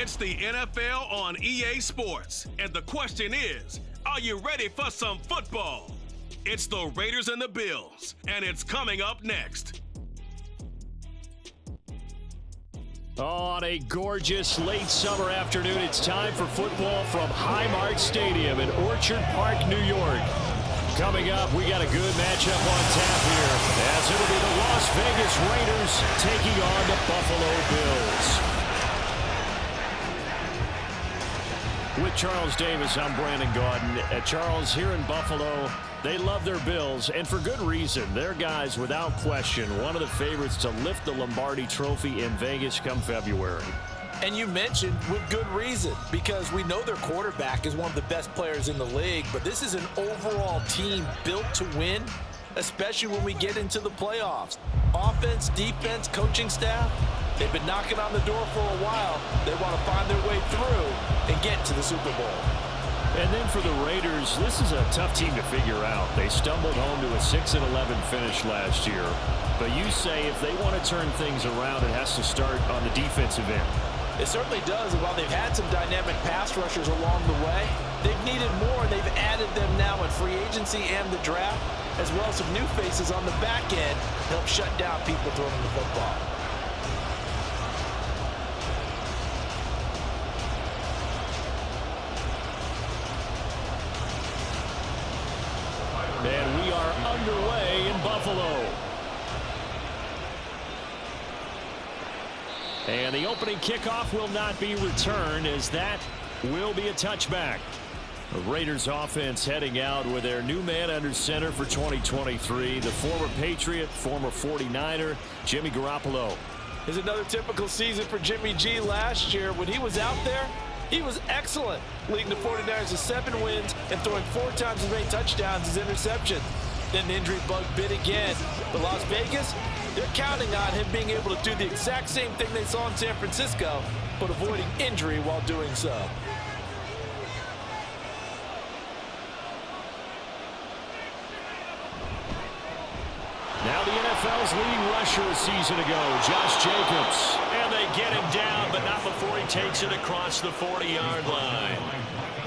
It's the NFL on EA Sports, and the question is, are you ready for some football? It's the Raiders and the Bills, and it's coming up next. On a gorgeous late summer afternoon, it's time for football from Highmark Stadium in Orchard Park, New York. Coming up, we got a good matchup on tap here, as it'll be the Las Vegas Raiders taking on the Buffalo Bills. With Charles Davis, I'm Brandon Gaudin. Charles, here in Buffalo, they love their Bills, and for good reason. They're guys, without question, one of the favorites to lift the Lombardi Trophy in Vegas come February. And you mentioned with good reason, because we know their quarterback is one of the best players in the league, but this is an overall team built to win, especially when we get into the playoffs. Offense, defense, coaching staff, they've been knocking on the door for a while. They want to find their way through and get to the Super Bowl. And then for the Raiders, this is a tough team to figure out. They stumbled home to a 6-11 finish last year. But you say if they want to turn things around, it has to start on the defensive end. It certainly does, and while they've had some dynamic pass rushers along the way, they've needed more, and they've added them now in free agency and the draft, as well as some new faces on the back end to help shut down people throwing the football. And we are underway in Buffalo. And the opening kickoff will not be returned, as that will be a touchback. The Raiders offense heading out with their new man under center for 2023, the former Patriot, former 49er, Jimmy Garoppolo. It's another typical season for Jimmy G last year. When he was out there, he was excellent, leading the 49ers to 7 wins and throwing 4 times as many touchdowns as interceptions. Then the injury bug bit again. But Las Vegas, they're counting on him being able to do the exact same thing they saw in San Francisco, but avoiding injury while doing so. Now the NFL's leading rusher a season ago, Josh Jacobs. And they get him down, but not before he takes it across the 40-yard line.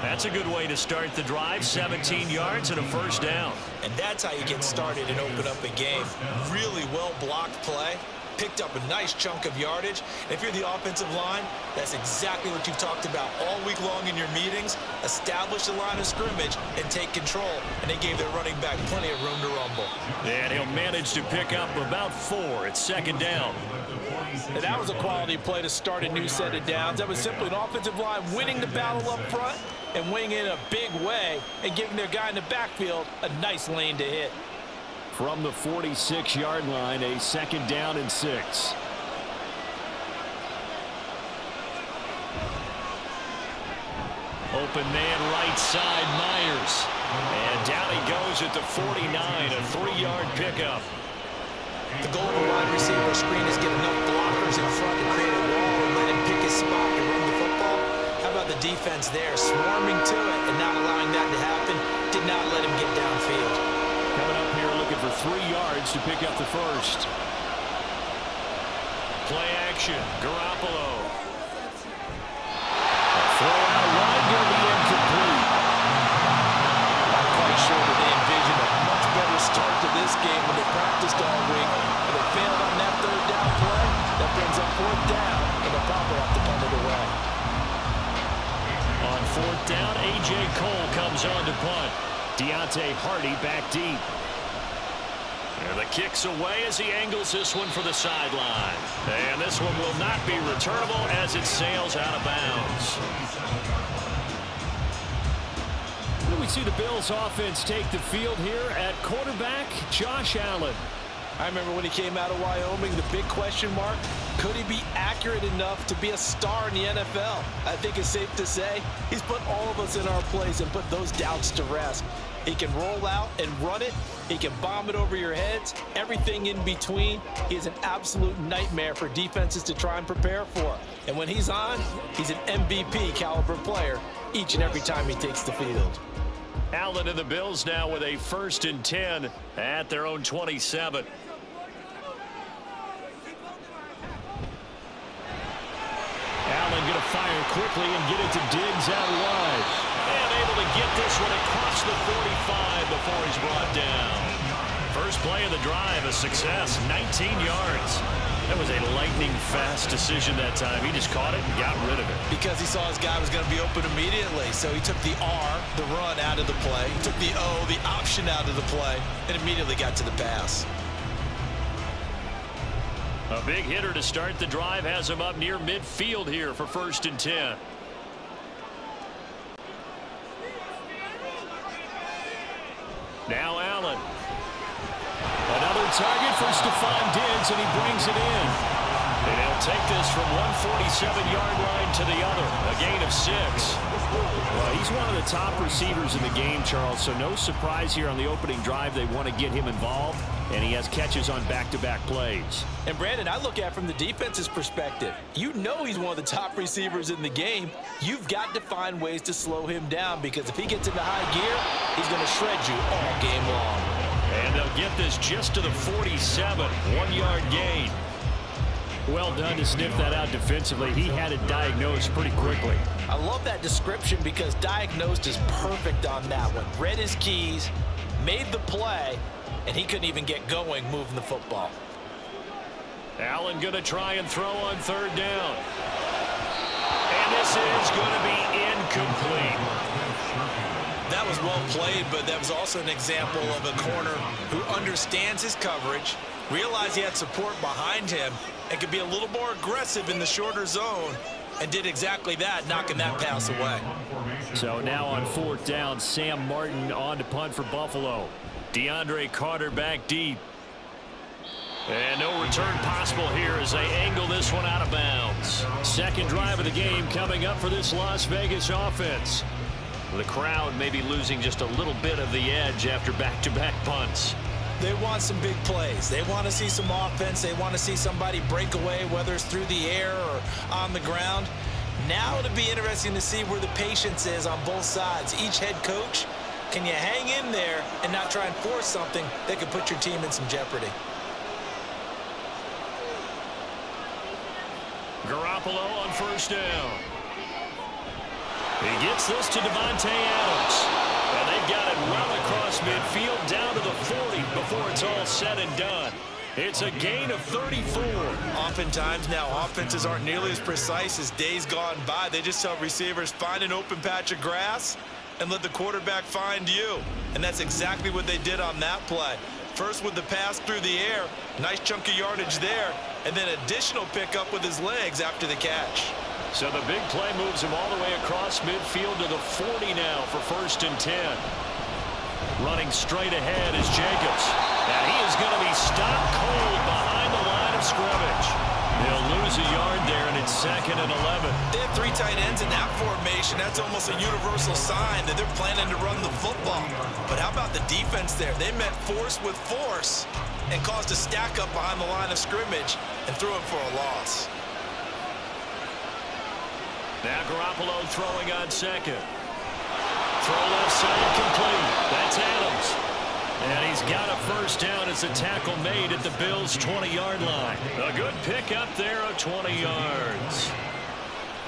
That's a good way to start the drive, 17 yards and a first down. And that's how you get started and open up a game. Really well-blocked play, picked up a nice chunk of yardage. And if you're the offensive line, that's exactly what you've talked about all week long in your meetings. Establish the line of scrimmage and take control. And they gave their running back plenty of room to rumble. And he'll manage to pick up about 4 at second down. And that was a quality play to start a new set of downs. That was simply an offensive line winning the battle up front and winning in a big way and giving their guy in the backfield a nice lane to hit. From the 46-yard line, a second down and 6. Open man right side, Myers. And down he goes at the 49, a 3-yard pickup. The goal of a wide receiver screen is get enough blockers in front to create a wall and let him pick his spot to run the football. How about the defense there, swarming to it and not allowing that to happen? Did not let him get downfield. Coming up here looking for 3 yards to pick up the first. Play action, Garoppolo. Throw out wide, going to be incomplete. Not quite sure that they envisioned a much better start to this game when they practiced all week. But they failed on that 3rd down play. That brings up 4th down, and they'll probably have to punt it away. On 4th down, A.J. Cole comes on to punt. Deontay Hardy back deep. And the kick's away as he angles this one for the sideline. And this one will not be returnable as it sails out of bounds. We see the Bills offense take the field here at quarterback, Josh Allen. I remember when he came out of Wyoming, the big question mark, could he be accurate enough to be a star in the NFL? I think it's safe to say he's put all of us in our place and put those doubts to rest. He can roll out and run it. He can bomb it over your heads. Everything in between. He is an absolute nightmare for defenses to try and prepare for. And when he's on, he's an MVP caliber player each and every time he takes the field. Allen and the Bills now with a 1st and 10 at their own 27. Allen going to fire there quickly and get it to Diggs out wide. And able to get this one across the 45 before he's brought down. First play of the drive, a success, 19 yards. That was a lightning-fast decision that time. He just caught it and got rid of it. Because he saw his guy was going to be open immediately. So he took the R, the run, out of the play. He took the O, the option, out of the play, and immediately got to the pass. A big hitter to start the drive has him up near midfield here for 1st and 10. Now Allen. Another target for Stephon Diggs, and he brings it in. And he'll take this from 147-yard line to the other. A gain of 6. Well, he's one of the top receivers in the game, Charles, so no surprise here on the opening drive. They want to get him involved, and he has catches on back-to-back plays. And, Brandon, I look at it from the defense's perspective. You know he's one of the top receivers in the game. You've got to find ways to slow him down, because if he gets into high gear, he's going to shred you all game long. And they'll get this just to the 47, 1-yard gain. Well done to sniff that out defensively. He had it diagnosed pretty quickly. I love that description because diagnosed is perfect on that one. Read his keys, made the play, and he couldn't even get going moving the football. Allen going to try and throw on 3rd down. And this is going to be incomplete. That was well played, but that was also an example of a corner who understands his coverage, realized he had support behind him, and could be a little more aggressive in the shorter zone, and did exactly that, knocking that pass away. So now on 4th down, Sam Martin on to punt for Buffalo. DeAndre Carter back deep. And no return possible here as they angle this one out of bounds. Second drive of the game coming up for this Las Vegas offense. The crowd may be losing just a little bit of the edge after back-to-back punts. They want some big plays. They want to see some offense. They want to see somebody break away, whether it's through the air or on the ground. Now it'll be interesting to see where the patience is on both sides. Each head coach, can you hang in there and not try and force something that could put your team in some jeopardy? Garoppolo on 1st down. He gets this to Devontae Adams. And they've got it well across midfield down to the 40 before it's all said and done. It's a gain of 34. Oftentimes now offenses aren't nearly as precise as days gone by. They just tell receivers, find an open patch of grass and let the quarterback find you. And that's exactly what they did on that play. First with the pass through the air, nice chunk of yardage there, and then additional pickup with his legs after the catch. So the big play moves him all the way across midfield to the 40 now for 1st and 10. Running straight ahead is Jacobs. And he is going to be stopped cold behind the line of scrimmage. They'll lose a yard there, and it's 2nd and 11. They have 3 tight ends in that formation. That's almost a universal sign that they're planning to run the football. But how about the defense there? They met force with force and caused a stack up behind the line of scrimmage and threw it for a loss. Now Garoppolo throwing on 2nd. Throw left side complete. That's Adams. And he's got a 1st down as the tackle made at the Bills' 20-yard line. A good pickup there of 20 yards.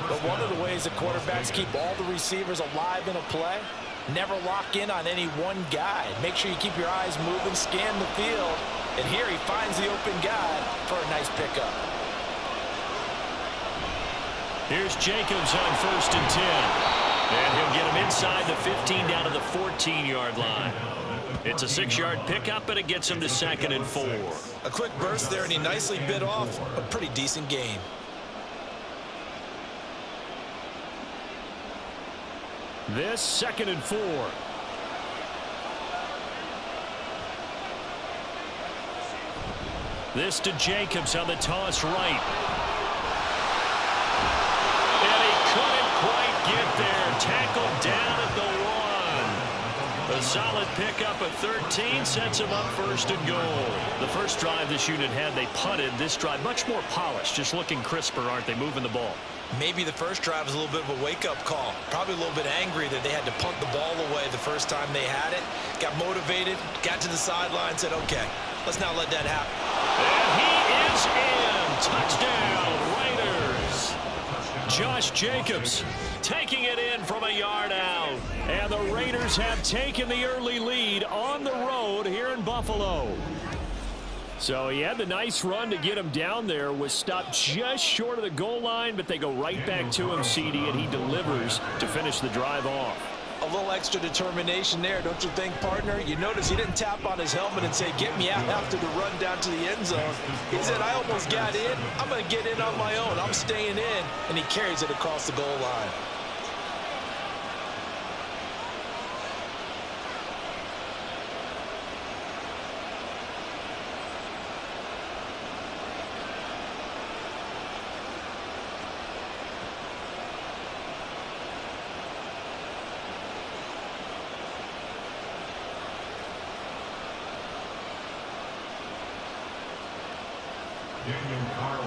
But one of the ways that quarterbacks keep all the receivers alive in a play, never lock in on any one guy. Make sure you keep your eyes moving, scan the field. And here he finds the open guy for a nice pickup. Here's Jacobs on 1st and 10. And he'll get him inside the 15 down to the 14-yard line. It's a 6-yard pickup, but it gets him to 2nd and 4. A quick burst there, and he nicely bit off a pretty decent gain. This 2nd and 4. This to Jacobs on the toss right. And he couldn't quite get there. Tackled down at the 1. A solid pickup at 13 sets him up 1st and goal. The first drive this unit had, they punted. This drive much more polished, just looking crisper, aren't they, moving the ball? Maybe the first drive was a little bit of a wake-up call. Probably a little bit angry that they had to punt the ball away the first time they had it. Got motivated, got to the sideline, said, okay, let's not let that happen. And he is in. Touchdown, Raiders. Josh Jacobs taking it in from a yard out. And the Raiders have taken the early lead on the road here in Buffalo. So he had the nice run to get him down there, was stopped just short of the goal line, but they go right back to him, CD, and he delivers to finish the drive off. A little extra determination there, don't you think, partner? You notice he didn't tap on his helmet and say, get me out after the run down to the end zone. He said, I almost got in. I'm going to get in on my own. I'm staying in. And he carries it across the goal line.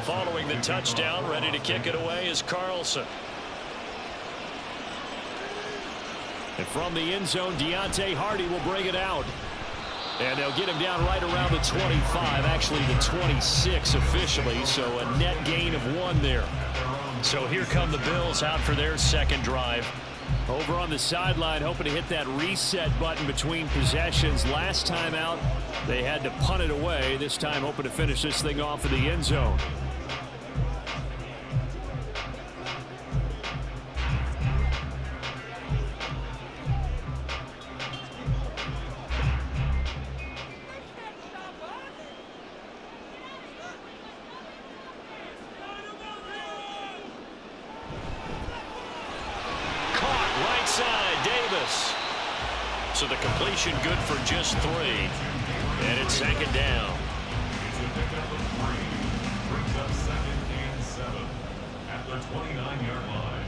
Following the touchdown, ready to kick it away is Carlson. And from the end zone, Deontay Hardy will bring it out. And they'll get him down right around the 25, actually the 26 officially, so a net gain of 1 there. So here come the Bills out for their second drive. Over on the sideline, hoping to hit that reset button between possessions. Last time out, they had to punt it away. This time, hoping to finish this thing off in the end zone. So the completion good for just 3. And it's second down. Brings up 2nd and 7 at the 29-yard line.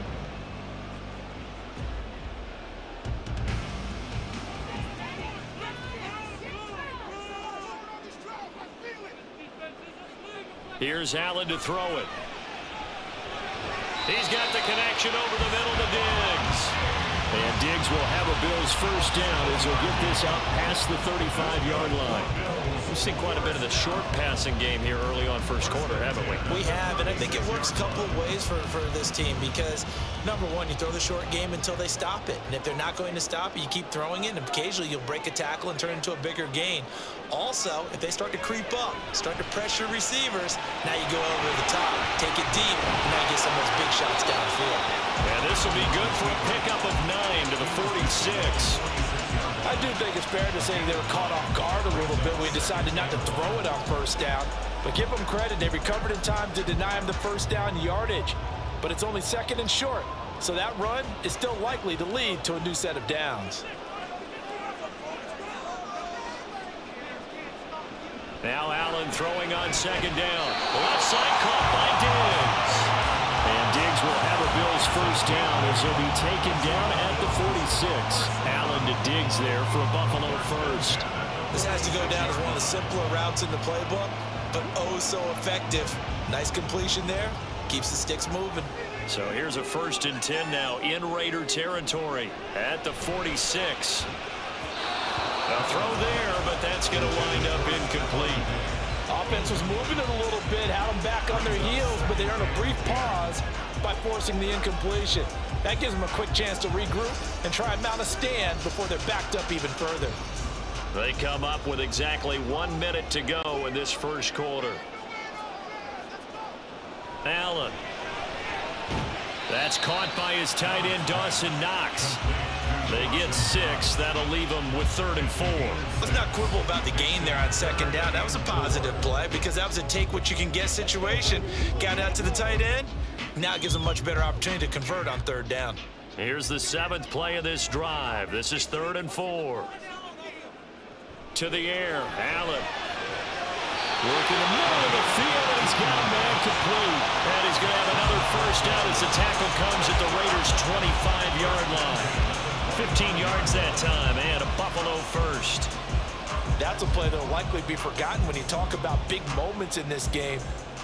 Here's Allen to throw it. He's got the connection over the middle to Diggs. And Diggs will have a Bills first down as he'll get this out past the 35-yard line. We've seen quite a bit of the short passing game here early on first quarter, haven't we? We have, and I think it works a couple of ways for this team because, number one, you throw the short game until they stop it. And if they're not going to stop it, you keep throwing it, and occasionally you'll break a tackle and turn it into a bigger gain. Also, if they start to creep up, start to pressure receivers, now you go over the top, take it deep, and now you get some of those big shots downfield. And this will be good for a pickup of 9 to the 46. I do think it's fair to say they were caught off guard a little bit. We decided not to throw it on first down. But give them credit. They recovered in time to deny him the first down yardage. But it's only 2nd and short. So that run is still likely to lead to a new set of downs. Now Allen throwing on 2nd down. Left side caught by Diggs. And Diggs will have a Bills first down as he'll be taken down at the 46. Allen to Diggs there for a Buffalo first. This has to go down as one of the simpler routes in the playbook, but oh so effective. Nice completion there. Keeps the sticks moving. So here's a 1st and 10 now in Raider territory at the 46. A throw there, but that's going to wind up incomplete. Offense was moving it a little bit, had them back on their heels, but they earned a brief pause by forcing the incompletion. That gives them a quick chance to regroup and try and mount a stand before they're backed up even further. They come up with exactly 1 minute to go in this first quarter. Allen. That's caught by his tight end, Dawson Knox. They get 6. That'll leave them with 3rd and 4. Let's not quibble about the gain there on 2nd down. That was a positive play because that was a take-what-you-can-get situation. Got out to the tight end. Now it gives them a much better opportunity to convert on 3rd down. Here's the 7th play of this drive. This is 3rd and 4. To the air. Allen. Working the middle of the field, and he's got a man complete. And he's going to have another first down as the tackle comes at the Raiders' 25-yard line. 15 yards that time, and a Buffalo first. That's a play that will likely be forgotten when you talk about big moments in this game.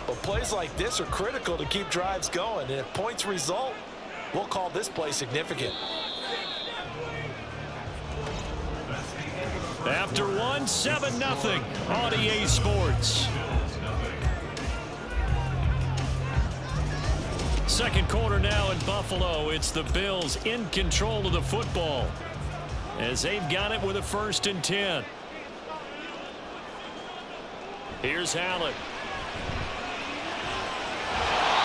But plays like this are critical to keep drives going. And if points result, we'll call this play significant. After 1, 7-0 on EA Sports. Second quarter now in Buffalo. It's the Bills in control of the football as they've got it with a 1st and 10. Here's Allen.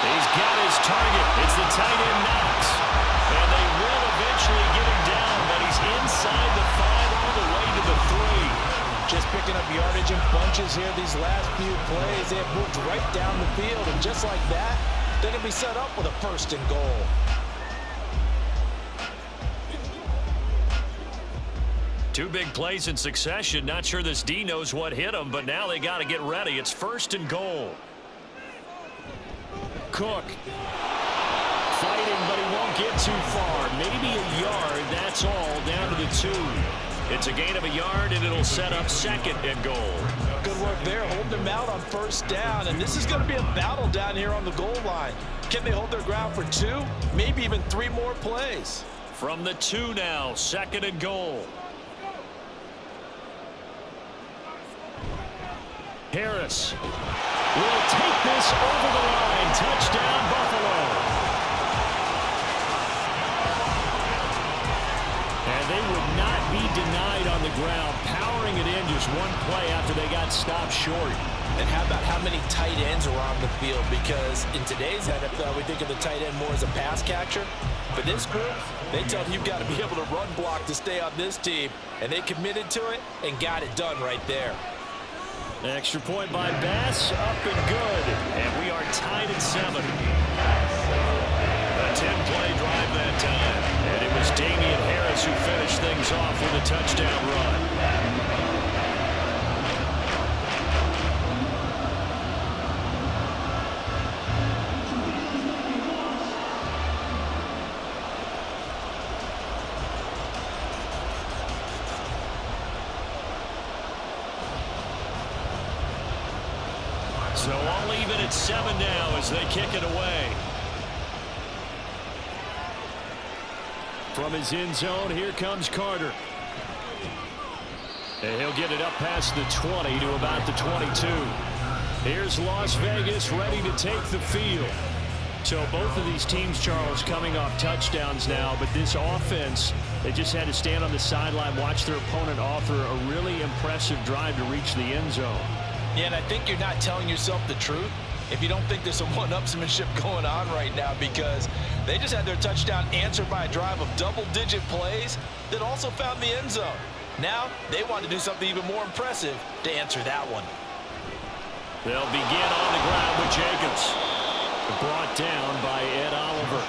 He's got his target. It's the tight end Knox. And they will eventually get him down, but he's inside the 5 all the way to the 3. Just picking up yardage in bunches here these last few plays. They have moved right down the field, and just like that, they're going to be set up with a 1st and goal. Two big plays in succession. Not sure this D knows what hit him, but now they got to get ready. It's 1st and goal. Cook fighting, but he won't get too far. Maybe a yard, that's all, down to the 2. It's a gain of a yard, and it'll set up 2nd and goal. Good work there, holding them out on 1st down, and this is going to be a battle down here on the goal line. Can they hold their ground for 2, maybe even 3 more plays? From the 2 now, 2nd and goal. Harris will take this over the line. Touchdown, Buffalo. And they would not be denied on the ground, powering it in just 1 play after they got stopped short. And how about how many tight ends are on the field? Because in today's NFL, we think of the tight end more as a pass catcher. But this group, they tell you you've got to be able to run block to stay on this team. And they committed to it and got it done right there. Extra point by Bass, up and good. And we are tied at 7. A 10-play drive that time. And it was Damian Harris who finished things off with a touchdown run. So all even at 7 now as they kick it away. From his end zone, here comes Carter. And he'll get it up past the 20 to about the 22. Here's Las Vegas ready to take the field. So both of these teams, Charles, coming off touchdowns now, but this offense, they just had to stand on the sideline, watch their opponent author a really impressive drive to reach the end zone. Yeah, and I think you're not telling yourself the truth if you don't think there's some one-upsmanship going on right now, because they just had their touchdown answered by a drive of double-digit plays that also found the end zone. Now, they want to do something even more impressive to answer that one. They'll begin on the ground with Jacobs. Brought down by Ed Oliver.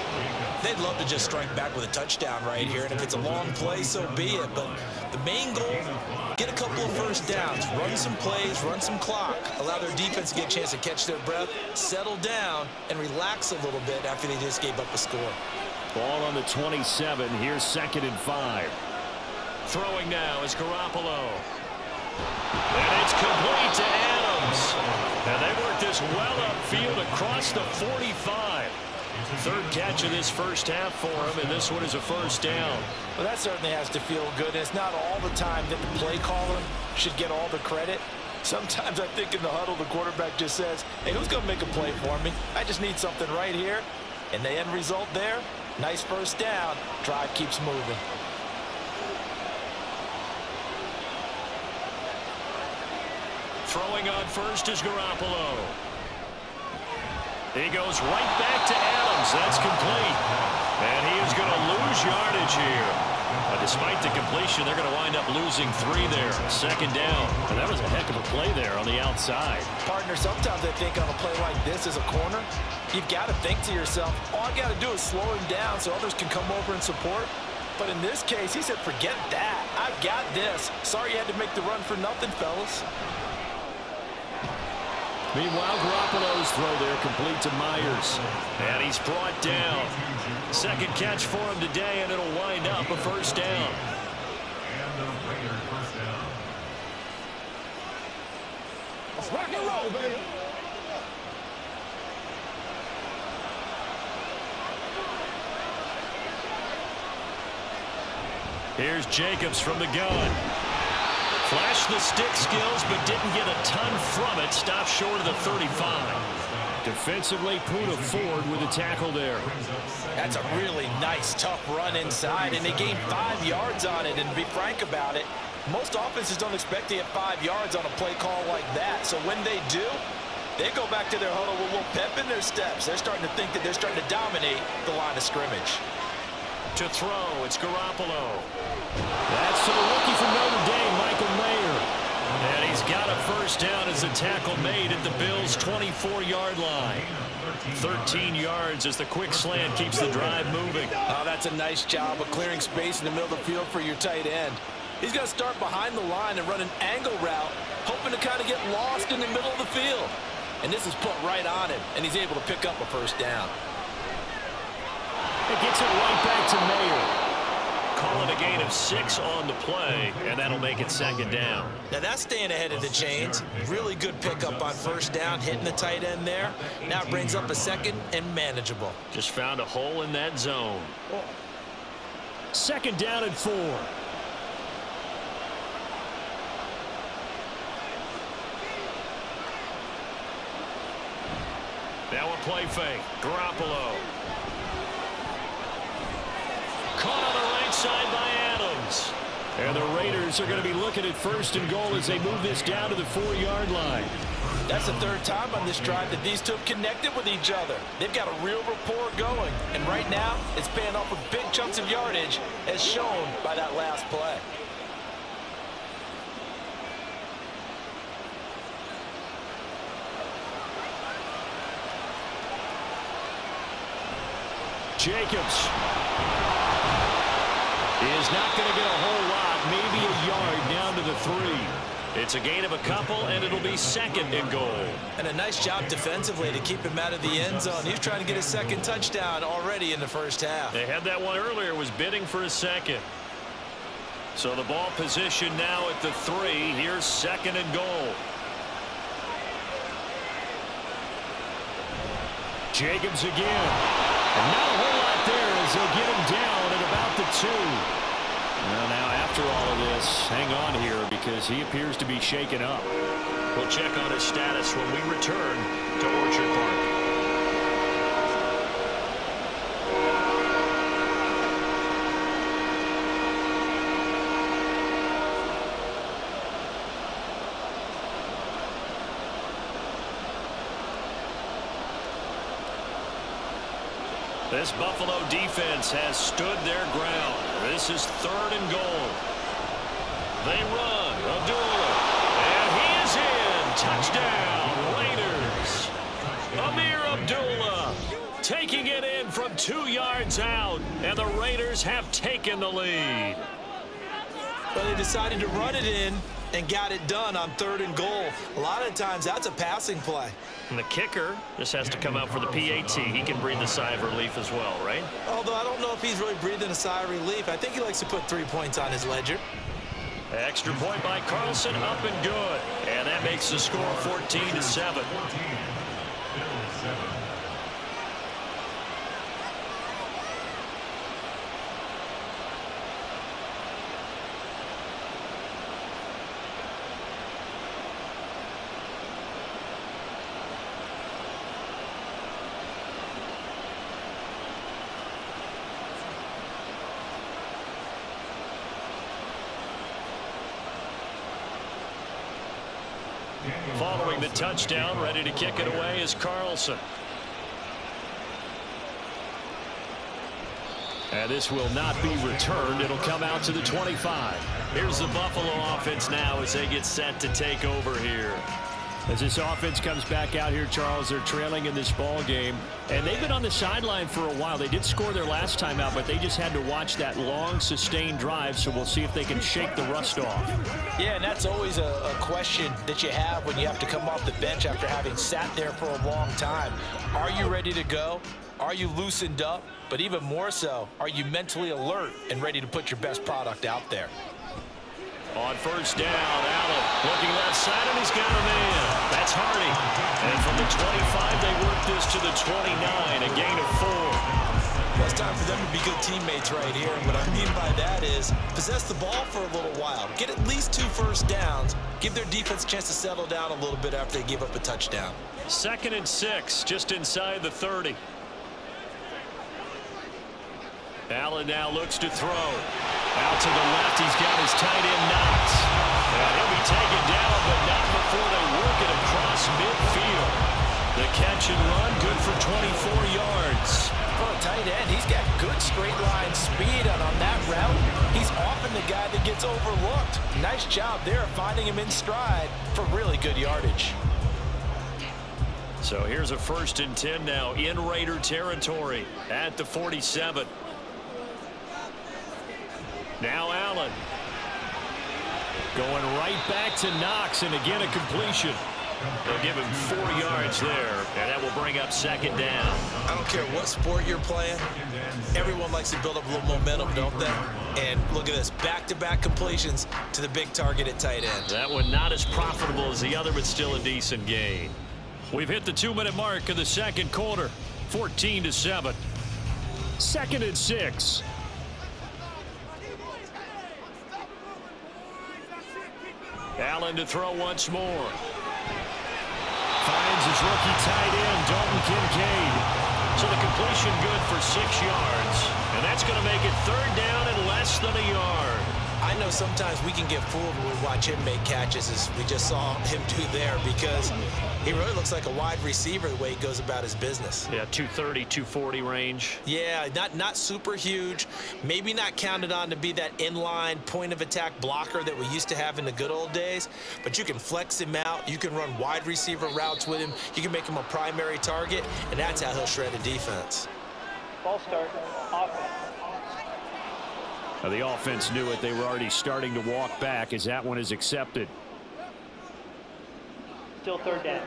They'd love to just strike back with a touchdown right here, and if it's a long play, so be it. But the main goal, get a couple of first downs, run some plays, run some clock, allow their defense to get a chance to catch their breath, settle down, and relax a little bit after they just gave up a score. Ball on the 27. Here's 2nd and 5. Throwing now is Garoppolo. And it's complete to Adams. And they work this well upfield across the 45. 3rd catch of this first half for him, and this one is a 1st down. Well, that certainly has to feel good. And it's not all the time that the play caller should get all the credit. Sometimes I think in the huddle, the quarterback just says, hey, who's going to make a play for me? I just need something right here. And the end result there, nice 1st down. Drive keeps moving. Throwing on first is Garoppolo. He goes right back to Adams. That's complete. And he is going to lose yardage here. Despite the completion, they're going to wind up losing 3 there. 2nd down. And that was a heck of a play there on the outside. Partner, sometimes I think on a play like this as a corner, you've got to think to yourself, all I got to do is slow him down so others can come over and support. But in this case, he said, forget that. I've got this. Sorry you had to make the run for nothing, fellas. Meanwhile, Garoppolo's throw there complete to Myers. And he's brought down. 2nd catch for him today, and it'll wind up a 1st down. And the Raiders 1st down. Let's rock and roll, baby. Here's Jacobs from the gun. Flashed the stick skills, but didn't get a ton from it. Stopped short of the 35. Defensively, Puna Ford with a tackle there. That's a really nice, tough run inside, and they gained 5 yards on it. And to be frank about it, most offenses don't expect to get 5 yards on a play call like that. So when they do, they go back to their huddle with a little pep in their steps. They're starting to think that they're starting to dominate the line of scrimmage. To throw, it's Garoppolo. That's to the rookie from Notre Dame, Michael Mayer. And he's got a first down as the tackle made at the Bills' 24-yard line. 13 yards as the quick slant keeps the drive moving. Oh, that's a nice job of clearing space in the middle of the field for your tight end. He's going to start behind the line and run an angle route, hoping to kind of get lost in the middle of the field. And this is put right on him, and he's able to pick up a first down. It gets it right back to Mayer. Call it a gain of 6 on the play, and that'll make it second down. Now that's staying ahead of the chains. Really good pickup on first down, hitting the tight end there. Now it brings up a second and manageable. Just found a hole in that zone. Second down and 4. Now a play fake. Garoppolo. Caught on the right side by Adams. And the Raiders are going to be looking at first and goal as they move this down to the 4-yard line. That's the third time on this drive that these two have connected with each other. They've got a real rapport going. And right now, it's paying off with big chunks of yardage, as shown by that last play. Jacobs is not going to get a whole lot, maybe a yard down to the 3. It's a gain of a couple, and it'll be second and goal. And a nice job defensively to keep him out of the end zone. He was trying to get his second touchdown already in the first half. They had that one earlier, was bidding for a second. So the ball position now at the 3. Here's second and goal. Jacobs again. And not a whole lot there as they'll get him down at about the 2. Well, now after all of this, hang on here because he appears to be shaken up. We'll check on his status when we return to Orchard Park. This Buffalo defense has stood their ground. This is third and goal. They run. Abdullah. And he is in. Touchdown, Raiders. Amir Abdullah taking it in from 2 yards out. And the Raiders have taken the lead. Well, they decided to run it in and got it done on third and goal. A lot of times that's a passing play. And the kicker just has to come out for the PAT. He can breathe a sigh of relief as well, right? Although I don't know if he's really breathing a sigh of relief. I think he likes to put 3 points on his ledger. Extra point by Carlson, up and good. And that makes the score 14-7. Following the touchdown, ready to kick it away is Carlson. And this will not be returned. It'll come out to the 25. Here's the Buffalo offense now as they get set to take over here. As this offense comes back out here, Charles, they're trailing in this ball game. And they've been on the sideline for a while. They did score their last time out, but they just had to watch that long, sustained drive. So we'll see if they can shake the rust off. Yeah, and that's always a question that you have when you have to come off the bench after having sat there for a long time. Are you ready to go? Are you loosened up? But even more so, are you mentally alert and ready to put your best product out there? On first down, Allen looking left side, and he's got a man. That's Hardy. And from the 25, they work this to the 29, a gain of 4. Well, it's time for them to be good teammates right here. And what I mean by that is possess the ball for a little while. Get at least 2 first downs. Give their defense a chance to settle down a little bit after they give up a touchdown. 2nd and 6, just inside the 30. Allen now looks to throw. Out to the left, he's got his tight end Knox. And he'll be taken down, but not before they work it across midfield. The catch and run, good for 24 yards. For a tight end, he's got good straight line speed, and on that route, he's often the guy that gets overlooked. Nice job there finding him in stride for really good yardage. So here's a 1st and 10 now in Raider territory at the 47. Now Allen. Going right back to Knox, and again a completion. They'll give him 4 yards there, and that will bring up 2nd down. I don't care what sport you're playing. Everyone likes to build up a little momentum, don't they? And look at this, back-to-back completions to the big target at tight end. That one not as profitable as the other, but still a decent gain. We've hit the 2-minute mark of the 2nd quarter, 14-7. 2nd and 6. Allen to throw once more. Finds his rookie tight end, Dalton Kincaid. So the completion good for 6 yards. And that's going to make it 3rd down and less than a yard. I know sometimes we can get fooled when we watch him make catches, as we just saw him do there, because he really looks like a wide receiver the way he goes about his business. Yeah, 230, 240 range. Yeah, not super huge. Maybe not counted on to be that inline point-of-attack blocker that we used to have in the good old days, but you can flex him out. You can run wide receiver routes with him. You can make him a primary target, and that's how he'll shred a defense. Ball start, offense. The offense knew it. They were already starting to walk back as that one is accepted. Still 3rd down.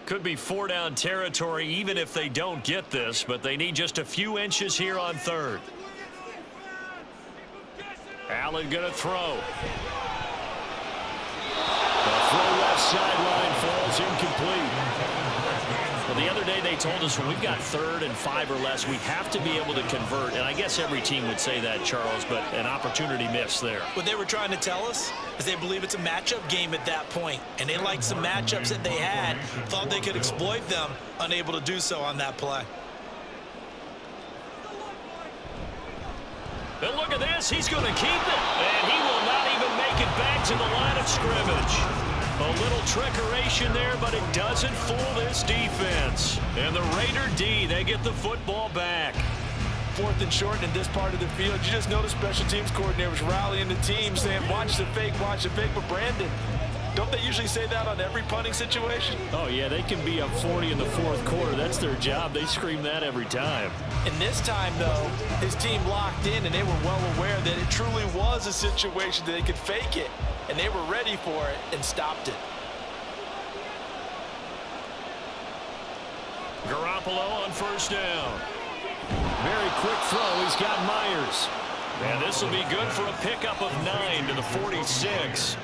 Could be 4-down territory even if they don't get this, but they need just a few inches here on 3rd. Allen gonna throw. The throw left sideline falls incomplete. Well, the other day they told us when we've got 3rd and 5 or less, we have to be able to convert. And I guess every team would say that, Charles, but an opportunity missed there. What they were trying to tell us is they believe it's a matchup game at that point. And they liked some matchups that they had, thought they could exploit them, unable to do so on that play. And look at this. He's going to keep it. And he will not even make it back to the line of scrimmage. A little trickeration there, but it doesn't fool this defense. And the Raider D, they get the football back. 4th and short in this part of the field. You just noticed special teams coordinators rallying the team saying, watch the fake, but Brandon, don't they usually say that on every punting situation? Oh, yeah, they can be up 40 in the 4th quarter. That's their job. They scream that every time. And this time, though, his team locked in, and they were well aware that it truly was a situation that they could fake it. And they were ready for it and stopped it. Garoppolo on 1st down. Very quick throw. He's got Myers. And this will be good for a pickup of 9 to the 46.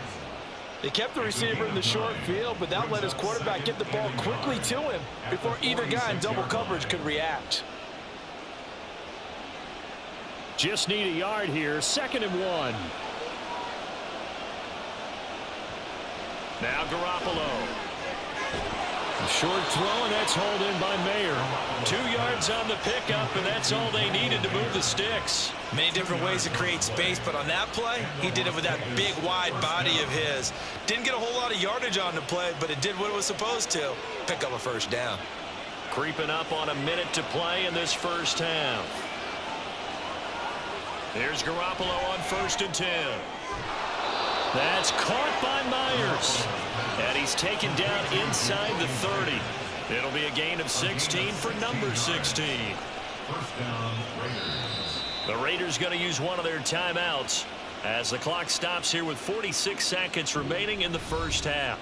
They kept the receiver in the short field, but that let his quarterback get the ball quickly to him before either guy in double coverage could react. Just need a yard here. 2nd and 1. Now Garoppolo. A short throw, and that's hauled in by Mayer. 2 yards on the pickup, and that's all they needed to move the sticks. Many different ways to create space, but on that play, he did it with that big, wide body of his. Didn't get a whole lot of yardage on the play, but it did what it was supposed to. Pick up a 1st down. Creeping up on a minute to play in this 1st half. Here's Garoppolo on 1st and 10. That's caught by Myers. And he's taken down inside the 30. It'll be a gain of 16 for number 16. 1st down, Raiders. The Raiders going to use one of their timeouts as the clock stops here with 46 seconds remaining in the 1st half.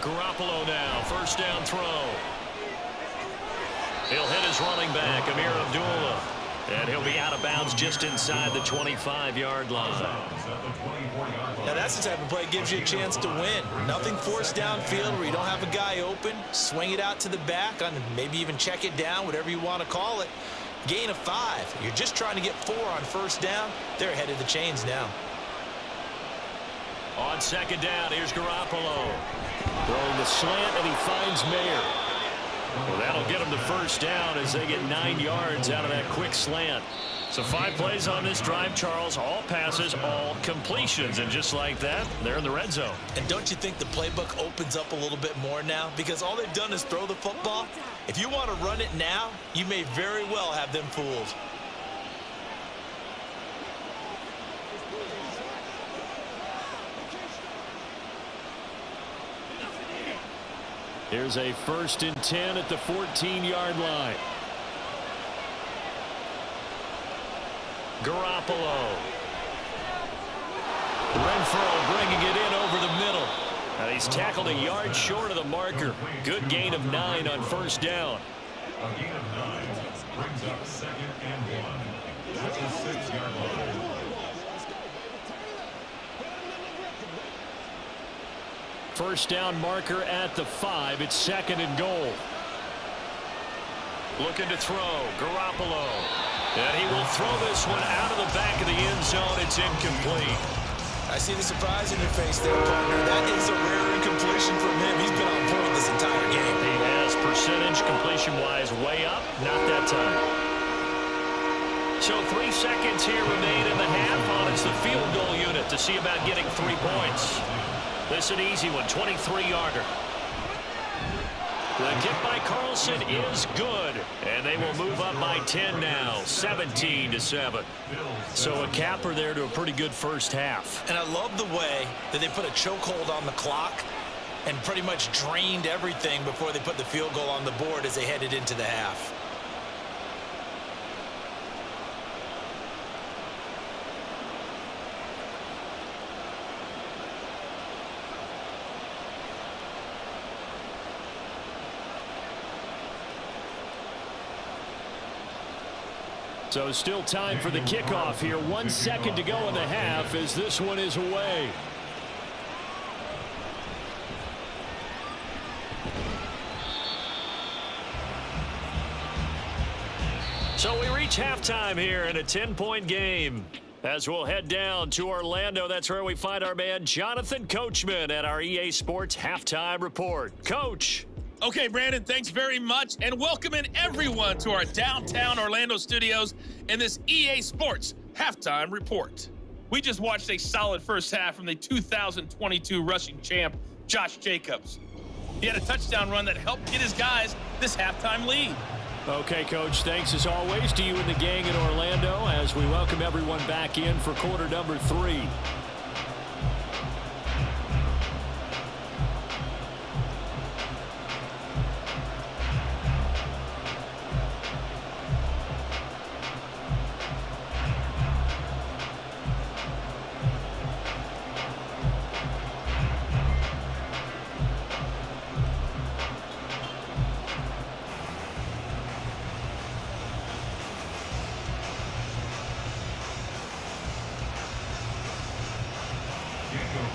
Garoppolo now, first down throw. He'll hit his running back, Amir Abdullah. And he'll be out of bounds just inside the 25-yard line. Now that's the type of play that gives you a chance to win. Nothing forced downfield where you don't have a guy open. Swing it out to the back, on maybe even check it down, whatever you want to call it. Gain of 5. You're just trying to get 4 on first down. They're ahead of the chains now. On second down, here's Garoppolo. Throwing the slant, and he finds Mayer. Well, that'll get them the first down as they get 9 yards out of that quick slant. So 5 plays on this drive, Charles. All passes, all completions. And just like that, they're in the red zone. And don't you think the playbook opens up a little bit more now? Because all they've done is throw the football. If you want to run it now, you may very well have them fooled. Here's a 1st and 10 at the 14-yard line. Garoppolo. Renfro bringing it in over the middle. And he's tackled a yard short of the marker. Good gain of 9 on first down. A gain of 9 brings up 2nd and 1. That's a 6-yard line. First down marker at the 5. It's 2nd and goal. Looking to throw. Garoppolo. And he will throw this one out of the back of the end zone. It's incomplete. I see the surprise in your face there, partner. That is a rare incompletion from him. He's been on point this entire game. He has percentage completion-wise way up. Not that time. So 3 seconds here remain in the half. On it's the field goal unit to see about getting 3 points. This is an easy one, 23-yarder. The kick by Carlson is good, and they will move up by 10 now, 17-7. So a capper there to a pretty good first half. And I love the way that they put a chokehold on the clock and pretty much drained everything before they put the field goal on the board as they headed into the half. So still time for the kickoff here. 1 second to go in the half as this one is away. So we reach halftime here in a 10-point game. As we'll head down to Orlando, that's where we find our man Jonathan Coachman at our EA Sports Halftime Report. Coach. Okay, Brandon, thanks very much, and welcome in everyone to our downtown Orlando studios in this EA Sports Halftime Report. We just watched a solid first half from the 2022 rushing champ, Josh Jacobs. He had a touchdown run that helped get his guys this halftime lead. Okay, Coach, thanks as always to you and the gang in Orlando as we welcome everyone back in for quarter number 3.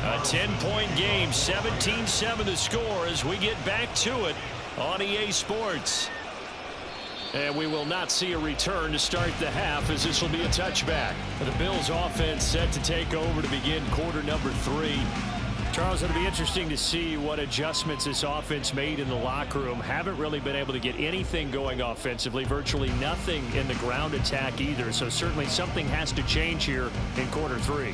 A 10-point game, 17-7 the score as we get back to it on EA Sports. And we will not see a return to start the half as this will be a touchback. The Bills offense set to take over to begin quarter number 3. Charles, it'll be interesting to see what adjustments this offense made in the locker room. Haven't really been able to get anything going offensively, virtually nothing in the ground attack either. So certainly something has to change here in quarter 3.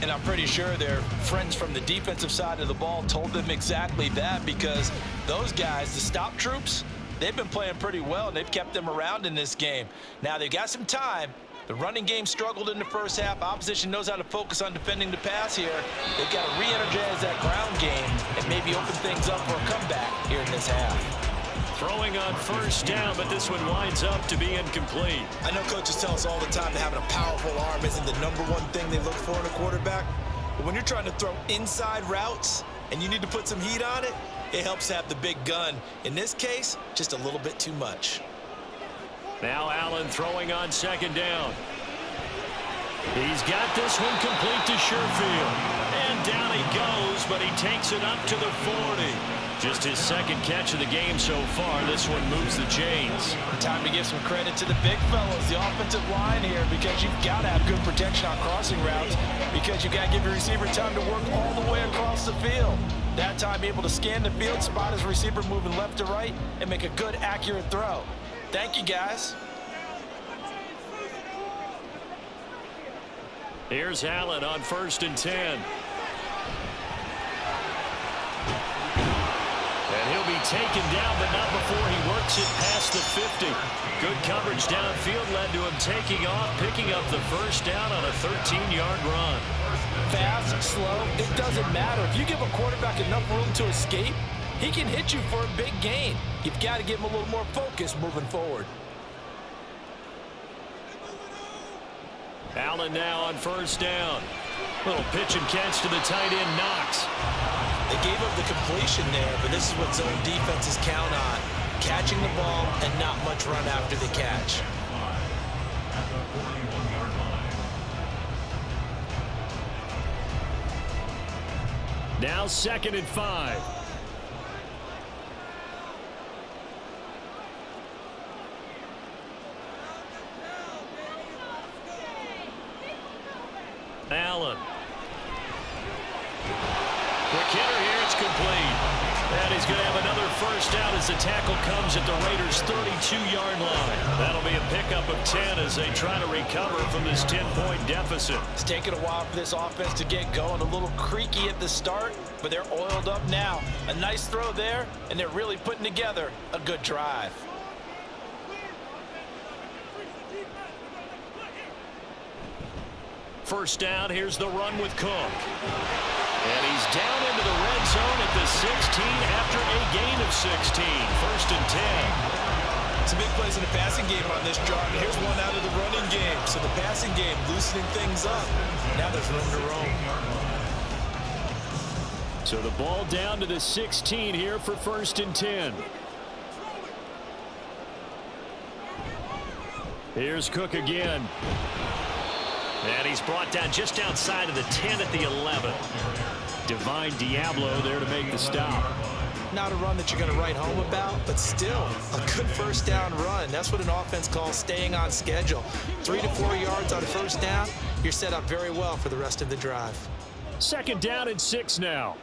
And I'm pretty sure their friends from the defensive side of the ball told them exactly that, because those guys, the stop troops, they've been playing pretty well, and they've kept them around in this game. Now, they've got some time. The running game struggled in the first half. Opposition knows how to focus on defending the pass here. They've got to re-energize that ground game and maybe open things up for a comeback here in this half. Throwing on first down, but this one winds up to be incomplete. I know coaches tell us all the time that having a powerful arm isn't the #1 thing they look for in a quarterback. But when you're trying to throw inside routes and you need to put some heat on it, It helps have the big gun. In this case, just a little bit too much. Now Allen throwing on second down. He's got this one complete to Sherfield. And down he goes, but he takes it up to the 40. Just his second catch of the game so far. This one moves the chains. Time to give some credit to the big fellas, the offensive line here, because you've got to have good protection on crossing routes, because you've got to give your receiver time to work all the way across the field. That time able to scan the field, spot his receiver moving left to right, and make a good, accurate throw. Thank you, guys. Here's Allen on 1st and 10. And he'll be taken down, but not before he works it past the 50. Good coverage downfield led to him taking off, picking up the first down on a 13-yard run. Fast, slow, it doesn't matter. If you give a quarterback enough room to escape, he can hit you for a big gain. You've got to give him a little more focus moving forward. Allen now on 1st down. Little pitch and catch to the tight end, Knox. They gave up the completion there, but this is what zone defenses count on. Catching the ball and not much run after the catch. Now 2nd and 5. Allen. Quick hitter here, it's complete. And he's going to have another first down as the tackle comes at the Raiders' 32-yard line. That'll be a pickup of 10 as they try to recover from this 10-point deficit. It's taken a while for this offense to get going. A little creaky at the start, but they're oiled up now. A nice throw there, and they're really putting together a good drive. First down, here's the run with Cook. And he's down into the red zone at the 16 after a gain of 16. 1st and 10. Some big plays in the passing game on this drive. And here's one out of the running game. So the passing game loosening things up. Now there's room to roam. So the ball down to the 16 here for 1st and 10. Here's Cook again. And he's brought down just outside of the 10 at the 11. Divine Diablo there to make the stop. Not a run that you're going to write home about, but still a good first down run. That's what an offense calls staying on schedule. 3 to 4 yards on first down, you're set up very well for the rest of the drive. 2nd down and 6 now.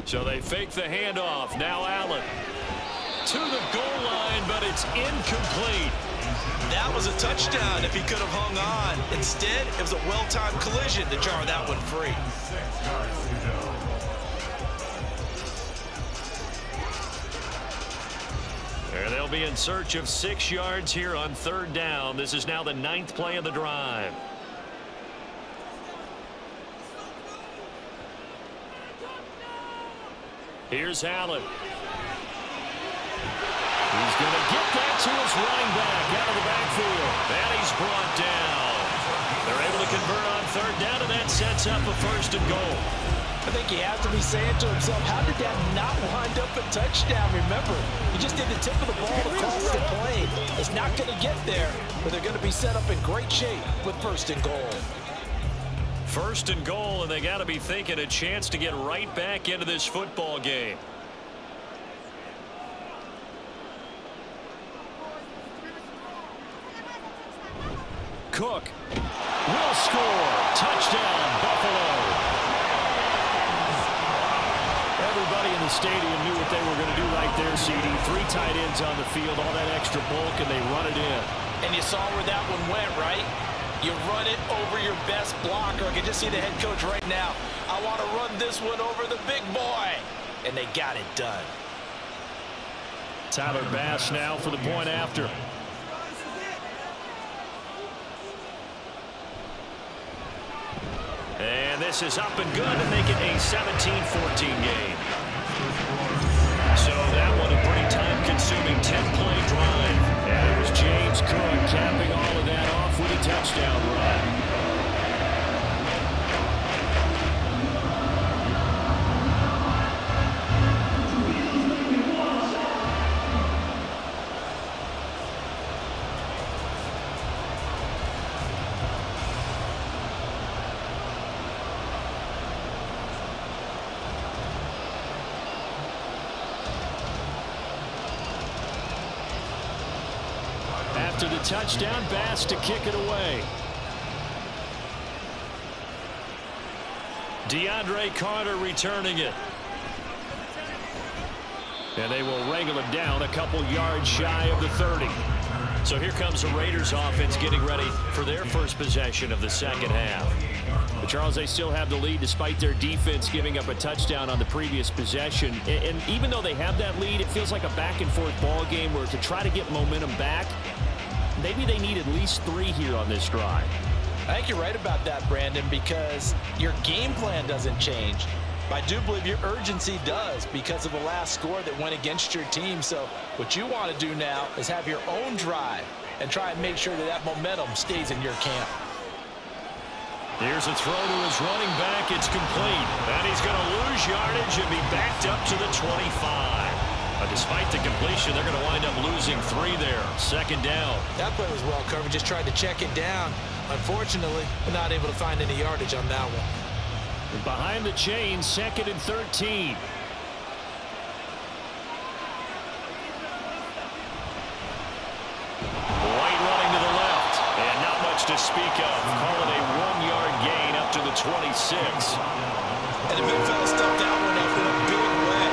So they fake the handoff. Now Allen to the goal line, but it's incomplete. That was a touchdown if he could have hung on. Instead, it was a well-timed collision to jar that one free. And they'll be in search of 6 yards here on 3rd down. This is now the 9th play of the drive. Here's Allen. He's going to get that to his running back out of the backfield. And he's brought down. They're able to convert on 3rd down, and that sets up a 1st and goal. I think he has to be saying to himself, how did that not wind up a touchdown? Remember, he just did the tip of the ball across the plane. It's not going to get there, but they're going to be set up in great shape with 1st and goal. 1st and goal, and they got to be thinking a chance to get right back into this football game. Cook will score. Touchdown, Buffalo. Everybody in the stadium knew what they were going to do right there, CD. 3 tight ends on the field, all that extra bulk, and they run it in. And you saw where that one went, right? You run it over your best blocker. I can just see the head coach right now. I want to run this one over the big boy. And they got it done. Tyler Bass now for the point after. And this is up and good to make it a 17-14 game. So that one a pretty time-consuming 10-play drive. And it was James Cook capping all of that off with a touchdown run. 3 after the touchdown. Bass to kick it away. DeAndre Carter returning it. And they will wrangle it down a couple yards shy of the 30. So here comes the Raiders offense getting ready for their first possession of the second half. But Charles, they still have the lead despite their defense giving up a touchdown on the previous possession. And even though they have that lead, it feels like a back-and-forth ball game where to try to get momentum back, maybe they need at least 3 here on this drive. I think you're right about that, Brandon, because your game plan doesn't change. I do believe your urgency does because of the last score that went against your team. So what you want to do now is have your own drive and try and make sure that that momentum stays in your camp. Here's a throw to his running back. It's complete. And he's going to lose yardage and be backed up to the 25. Despite the completion, they're going to wind up losing 3 there. Second down. That play was well covered. Just tried to check it down. Unfortunately, we're not able to find any yardage on that one. Behind the chain, 2nd and 13. White running to the left. And not much to speak of. Call it a 1-yard gain up to the 26. And the midfield stuffed that one up in a big way.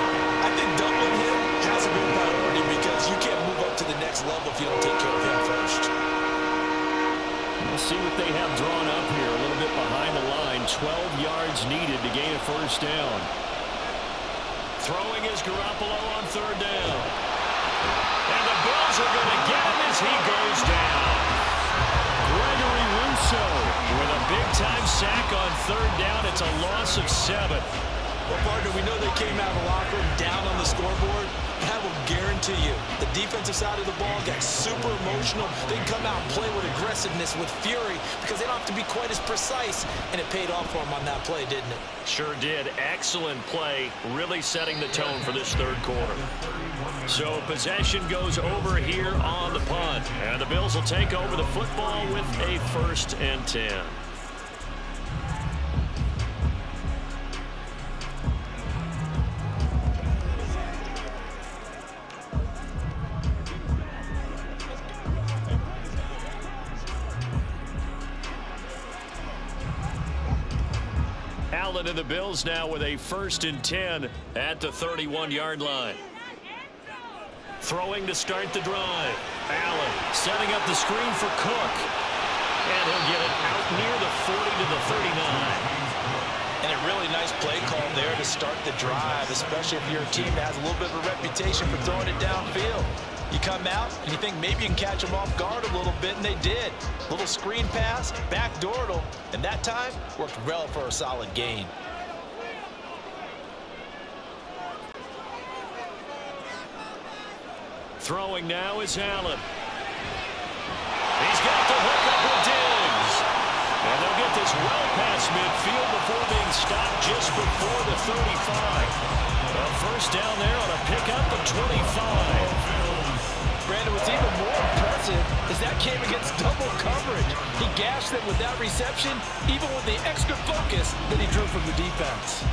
I think doubling him has a big priority because you can't move up to the next level if you don't take care of him first. We'll see what they have drawn up here. A little bit behind the line. 12 yards needed to gain a first down. Throwing is Garoppolo on 3rd down. And the Bills are going to get him as he goes down. Gregory Rousseau with a big-time sack on 3rd down. It's a loss of 7. Well, partner, we know they came out of the locker room down on the scoreboard. I will guarantee you, the defensive side of the ball got super emotional. They can come out and play with aggressiveness, with fury, because they don't have to be quite as precise. And it paid off for them on that play, didn't it? Sure did. Excellent play, really setting the tone for this 3rd quarter. So possession goes over here on the punt. And the Bills will take over the football with a 1st and 10. Allen and the Bills now with a 1st and 10 at the 31-yard line. Throwing to start the drive. Allen setting up the screen for Cook. And he'll get it out near the 40 to the 39. And a really nice play call there to start the drive, especially if your team has a little bit of a reputation for throwing it downfield. You come out and you think maybe you can catch them off guard a little bit, and they did. Little screen pass, backdoored them, and that time worked well for a solid gain. Throwing now is Allen. He's got the hook up with Diggs. And they'll get this well past midfield before being stopped just before the 35. A first down there on a pickup of 25. Brandon, what's even more impressive is that came against double coverage. He gashed them with that reception, even with the extra focus that he drew from the defense.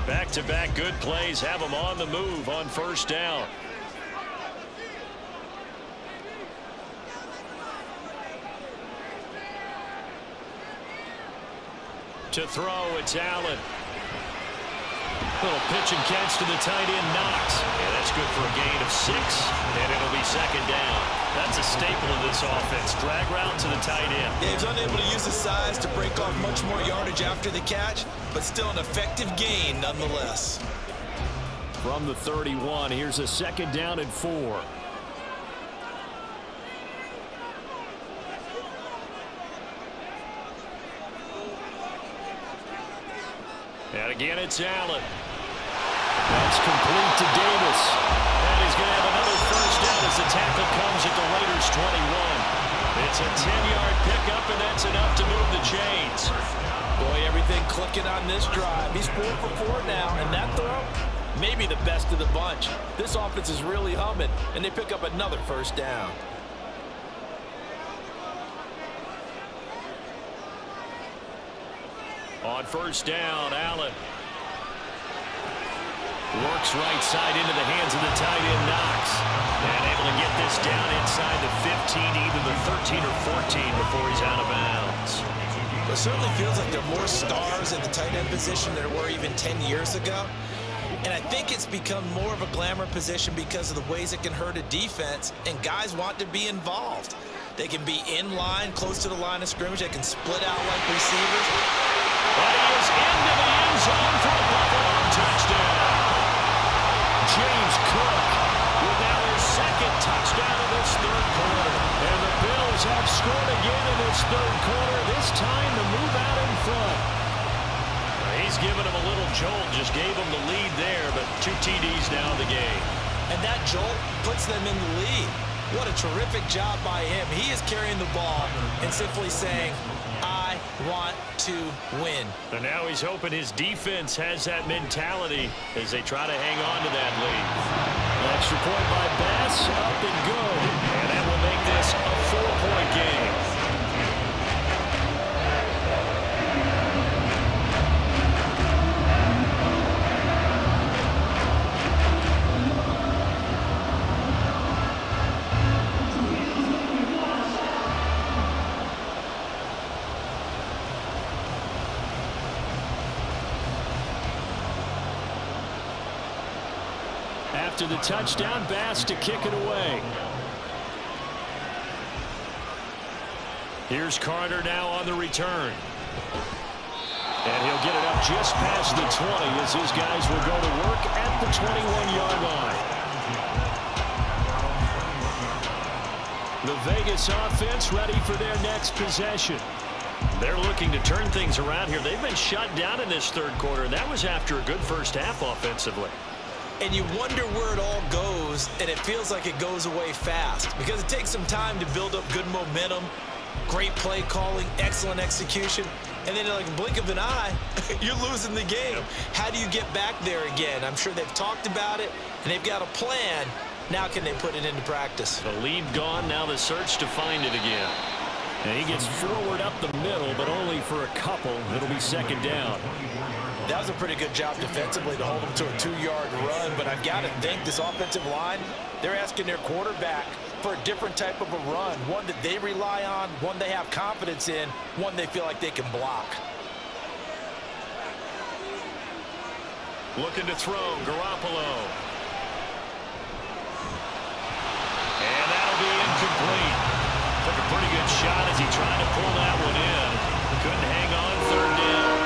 Back-to-back good plays have him on the move on 1st down. To throw, it's Allen. Little pitch and catch to the tight end, Knox. And that's good for a gain of 6, and it'll be 2nd down. That's a staple of this offense. Drag route to the tight end. Yeah, he's unable to use his size to break off much more yardage after the catch, but still an effective gain nonetheless. From the 31, here's a 2nd down and 4. And again, it's Allen. That's complete to Davis. And he's going to have another first down as the tackle comes at the Raiders' 21. It's a 10-yard pickup, and that's enough to move the chains. Boy, everything clicking on this drive. He's 4 for 4 now, and that throw, maybe the best of the bunch. This offense is really humming, and they pick up another first down. On 1st down, Allen. Works right side into the hands of the tight end, Knox. And able to get this down inside the 15, either the 13 or 14 before he's out of bounds. It certainly feels like there are more stars at the tight end position than there were even 10 years ago. And I think it's become more of a glamour position because of the ways it can hurt a defense, and guys want to be involved. They can be in line, close to the line of scrimmage. They can split out like receivers. But he is into the end zone for a Buffalo touchdown. James Cook with now his second touchdown of this third quarter. And the Bills have scored again in this third quarter, this time to move out in front. He's given him a little jolt, just gave him the lead there, but 2 TDs now in the game. And that jolt puts them in the lead. What a terrific job by him. He is carrying the ball and simply saying, I want to win. And now he's hoping his defense has that mentality as they try to hang on to that lead. Extra point by Bass, up and good. And that will make this a 4-point game. After the touchdown, Bass to kick it away. Here's Carter now on the return. And he'll get it up just past the 20 as his guys will go to work at the 21-yard line. The Vegas offense ready for their next possession. They're looking to turn things around here. They've been shut down in this third quarter, and that was after a good first half offensively. And you wonder where it all goes, and it feels like it goes away fast because it takes some time to build up good momentum, great play calling, excellent execution, and then in like a blink of an eye, you're losing the game. How do you get back there again? I'm sure they've talked about it, and they've got a plan. Now can they put it into practice? The lead gone, now the search to find it again. And he gets forward up the middle, but only for a couple. It'll be second down. That was a pretty good job defensively to hold them to a 2-yard run, but I've got to think this offensive line, they're asking their quarterback for a different type of a run, one that they rely on, one they have confidence in, one they feel like they can block. Looking to throw, Garoppolo. And that'll be incomplete. Took a pretty good shot as he tried to pull that one in. Couldn't hang on, third down.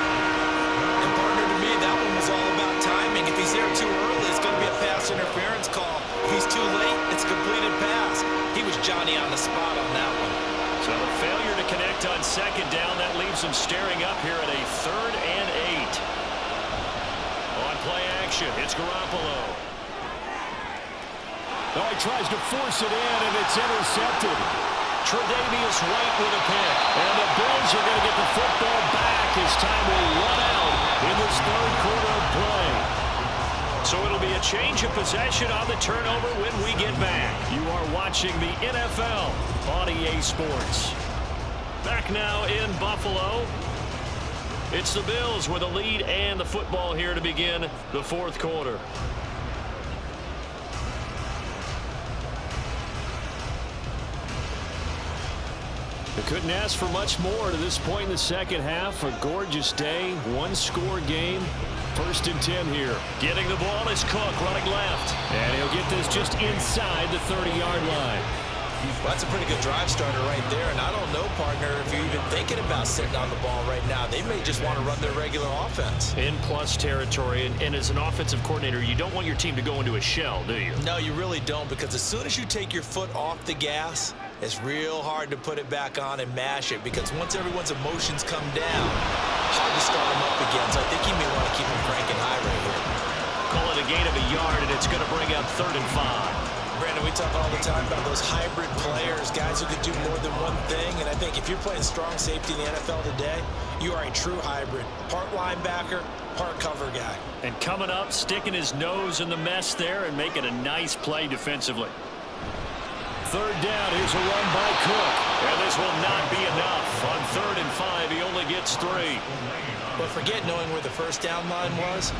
That one was all about timing. If he's there too early, it's going to be a pass interference call. If he's too late, it's a completed pass. He was Johnny on the spot on that one. So a failure to connect on second down. That leaves him staring up here at a 3rd and 8. On play action, it's Garoppolo. Oh, he tries to force it in, and it's intercepted. Tre'Davious White with a pick. And the Bills are going to get the football back as time will run out in this third quarter of play. So it'll be a change of possession on the turnover when we get back. You are watching the NFL on EA Sports. Back now in Buffalo. It's the Bills with a lead and the football here to begin the fourth quarter. They couldn't ask for much more to this point in the second half. A gorgeous day, one-score game. 1st and 10 here. Getting the ball is Cook running left. And he'll get this just inside the 30-yard line. Well, that's a pretty good drive starter right there. And I don't know, partner, if you're even thinking about sitting on the ball right now. They may just want to run their regular offense. In plus territory. And as an offensive coordinator, you don't want your team to go into a shell, do you? No, you really don't, because as soon as you take your foot off the gas, it's real hard to put it back on and mash it, because once everyone's emotions come down, hard to start them up again. So I think you may want to keep them cranking high right here. Call it a gain of a yard, and it's going to bring up 3rd and 5. Brandon, we talk all the time about those hybrid players, guys who can do more than one thing. And I think if you're playing strong safety in the NFL today, you are a true hybrid. Part linebacker, part cover guy. And coming up, sticking his nose in the mess there and making a nice play defensively. 3rd down, here's a run by Cook. And this will not be enough. On 3rd and 5, he only gets 3. But forget knowing where the first down line was.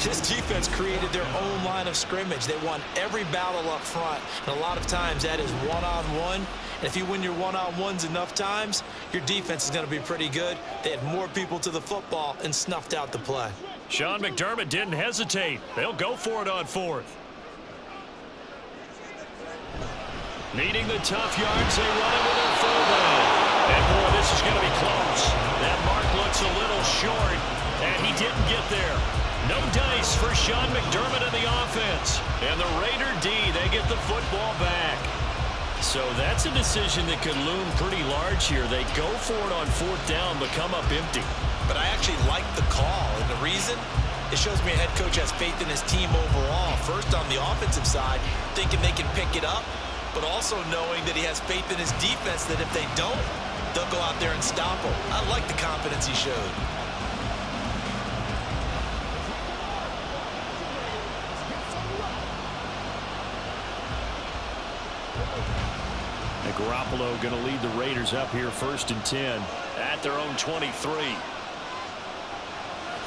This defense created their own line of scrimmage. They won every battle up front. And a lot of times that is one-on-one. And if you win your one-on-ones enough times, your defense is going to be pretty good. They had more people to the football and snuffed out the play. Sean McDermott didn't hesitate. They'll go for it on 4th. Needing the tough yards, they run it with their fullback. And boy, this is going to be close. That mark looks a little short, and he didn't get there. No dice for Sean McDermott in the offense. And the Raider D, they get the football back. So that's a decision that could loom pretty large here. They go for it on 4th down, but come up empty. But I actually like the call, and the reason? It shows me a head coach has faith in his team overall. First on the offensive side, thinking they can pick it up, but also knowing that he has faith in his defense that if they don't, they'll go out there and stop him. I like the confidence he showed. And Garoppolo going to lead the Raiders up here 1st and 10 at their own 23.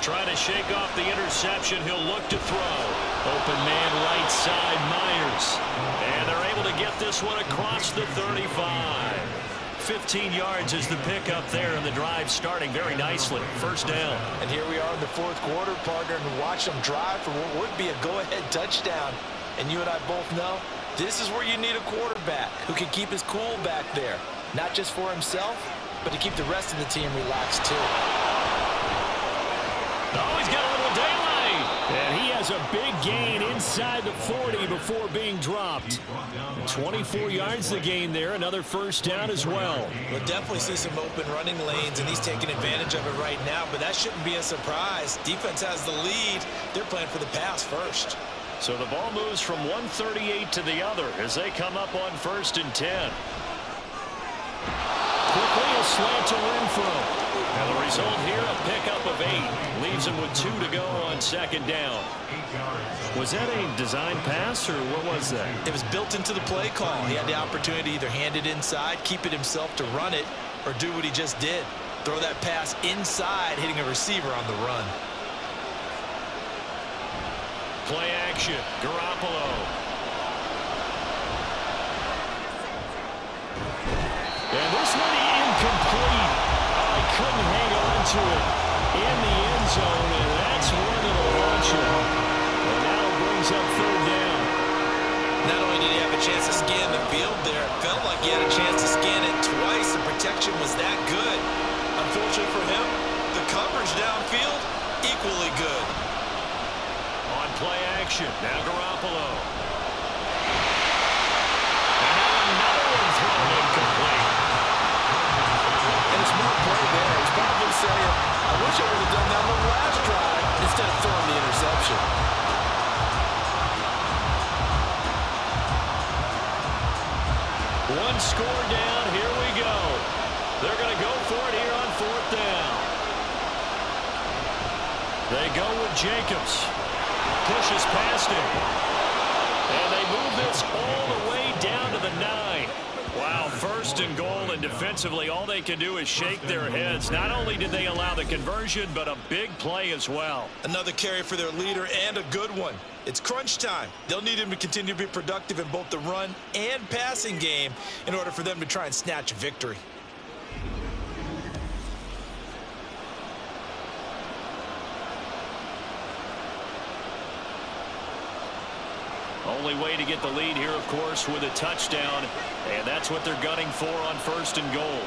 Trying to shake off the interception. He'll look to throw. Open man right side, Myers. And they're able to get this one across the 35. 15 yards is the pickup there, and the drive starting very nicely. 1st down. And here we are in the 4th quarter, partner, and watch them drive for what would be a go-ahead touchdown. And you and I both know this is where you need a quarterback who can keep his cool back there. Not just for himself, but to keep the rest of the team relaxed too. Oh, he's got a little daylight. And he has a big gain inside the 40 before being dropped. 24 yards the gain there. Another 1st down as well. We'll definitely see some open running lanes, and he's taking advantage of it right now, but that shouldn't be a surprise. Defense has the lead. They're playing for the pass first. So the ball moves from 138 to the other as they come up on 1st and 10. Quickly a slant to Renfro. And the result here, a pickup of 8. Leaves him with 2 to go on 2nd down. Was that a design pass, or what was that? It was built into the play call. He had the opportunity to either hand it inside, keep it himself to run it, or do what he just did. Throw that pass inside, hitting a receiver on the run. Play action, Garoppolo. And this one incomplete. Oh, he couldn't hang on to it in the end zone, and that's one that'll launch him. And now it brings up 3rd down. Not only did he have a chance to scan the field there, it felt like he had a chance to scan it twice. The protection was that good. Unfortunately for him, the coverage downfield, equally good. On play action, now Garoppolo. And now another one thrown incomplete. And it's more play there. He's probably saying, I wish I would have done that on the last drive instead of throwing the interception. One score down, here we go. They're going to go for it here on 4th down. They go with Jacobs. Pushes past him. And they move this all the way down to the 9. Wow, 1st and goal, and defensively all they can do is shake their heads. Not only did they allow the conversion, but a big play as well. Another carry for their leader, and a good one. It's crunch time. They'll need him to continue to be productive in both the run and passing game in order for them to try and snatch a victory. Only way to get the lead here, of course, with a touchdown, and that's what they're gunning for on 1st and goal.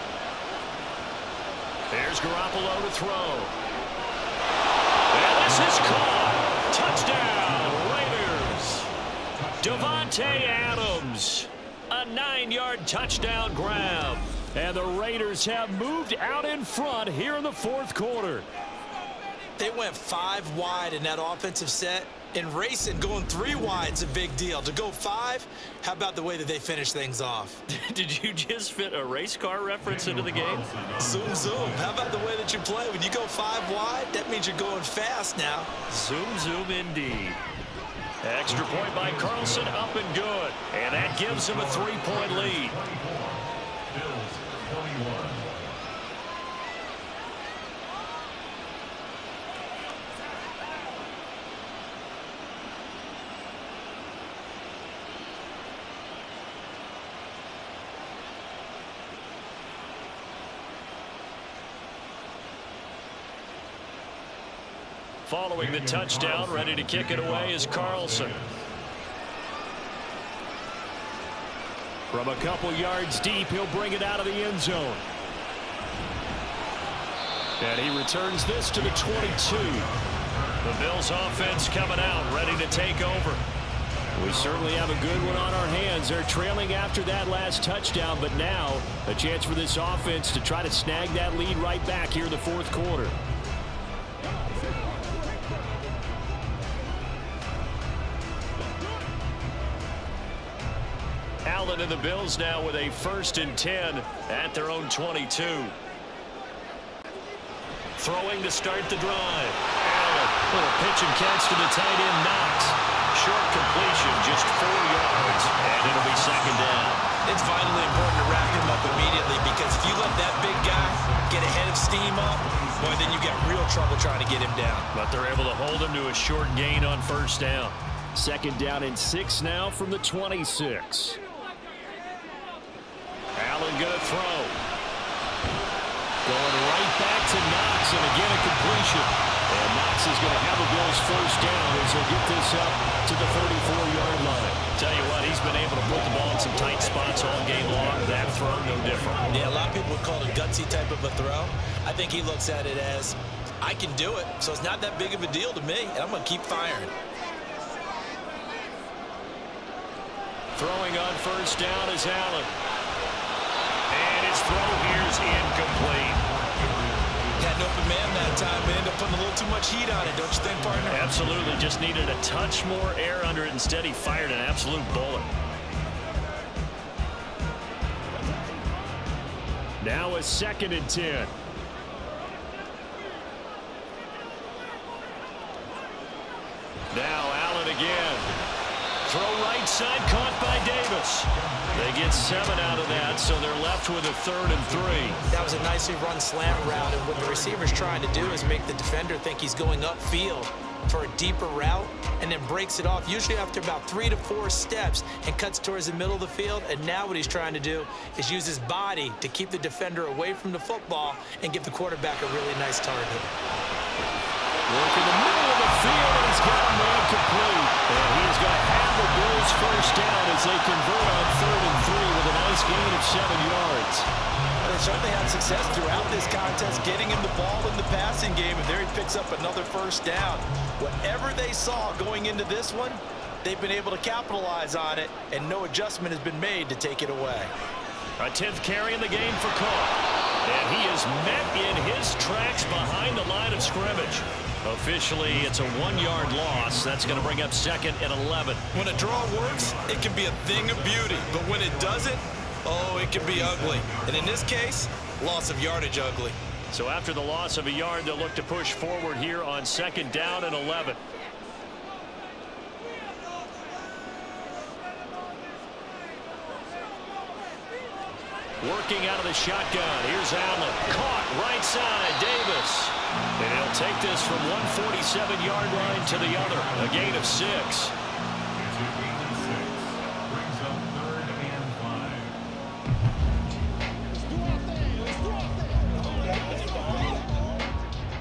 There's Garoppolo to throw. And this is caught. Touchdown, Raiders. Devontae Adams, a 9-yard touchdown grab. And the Raiders have moved out in front here in the 4th quarter. They went 5 wide in that offensive set. And racing, going 3 wide is a big deal. To go 5, how about the way that they finish things off? Did you just fit a race car reference into the game? Zoom, zoom. How about the way that you play? When you go 5 wide, that means you're going fast now. Zoom, zoom indeed. Extra point by Carlson, up and good. And that gives him a 3-point lead. Bills 21. Following the touchdown, ready to kick it away is Carlson. From a couple yards deep, he'll bring it out of the end zone. And he returns this to the 22. The Bills offense coming out, ready to take over. We certainly have a good one on our hands. They're trailing after that last touchdown, but now a chance for this offense to try to snag that lead right back here in the fourth quarter. Allen and the Bills now with a 1st and 10 at their own 22. Throwing to start the drive. Allen, little pitch and catch to the tight end, Knox. Short completion, just 4 yards, and it'll be 2nd down. It's vitally important to wrap him up immediately, because if you let that big guy get a head of steam up, boy, then you got real trouble trying to get him down. But they're able to hold him to a short gain on 1st down. 2nd down and 6 now from the 26. Allen gonna throw. Going right back to Knox, and again a completion. And Knox is going to have the Bills 1st down as they get this up to the 34-yard line. Tell you what, he's been able to put the ball in some tight spots all game long. That throw, no different. Yeah, a lot of people would call it a gutsy type of a throw. I think he looks at it as, I can do it, so it's not that big of a deal to me, and I'm going to keep firing. Throwing on 1st down is Allen. And his throw here's incomplete. Had an open man that time, and ended up putting a little too much heat on it, don't you think, partner? Absolutely. Just needed a touch more air under it. Instead, he fired an absolute bullet. Now a 2nd and 10. Now Allen again. Throw right side, caught by Davis. They get 7 out of that, so they're left with a 3rd and 3. That was a nicely run slant route, and what the receiver's trying to do is make the defender think he's going upfield for a deeper route, and then breaks it off, usually after about 3 to 4 steps, and cuts towards the middle of the field. And now what he's trying to do is use his body to keep the defender away from the football and give the quarterback a really nice target. Work in the middle of the field, and he's got a man complete. And he's going to have the Bills 1st down as they convert on 3rd and 3 with a nice gain of 7 yards. They certainly had success throughout this contest, getting him the ball in the passing game, and there he picks up another 1st down. Whatever they saw going into this one, they've been able to capitalize on it, and no adjustment has been made to take it away. A 10th carry in the game for Carr. And he is met in his tracks behind the line of scrimmage. Officially, it's a 1-yard loss. That's going to bring up 2nd and 11. When a draw works, it can be a thing of beauty. But when it doesn't, oh, it can be ugly. And in this case, loss of yardage ugly. So after the loss of a yard, they'll look to push forward here on 2nd down and 11. Working out of the shotgun. Here's Allen. Caught right side. Davis. And he'll take this from 147-yard line to the other. A gain of 6. Brings up 3rd and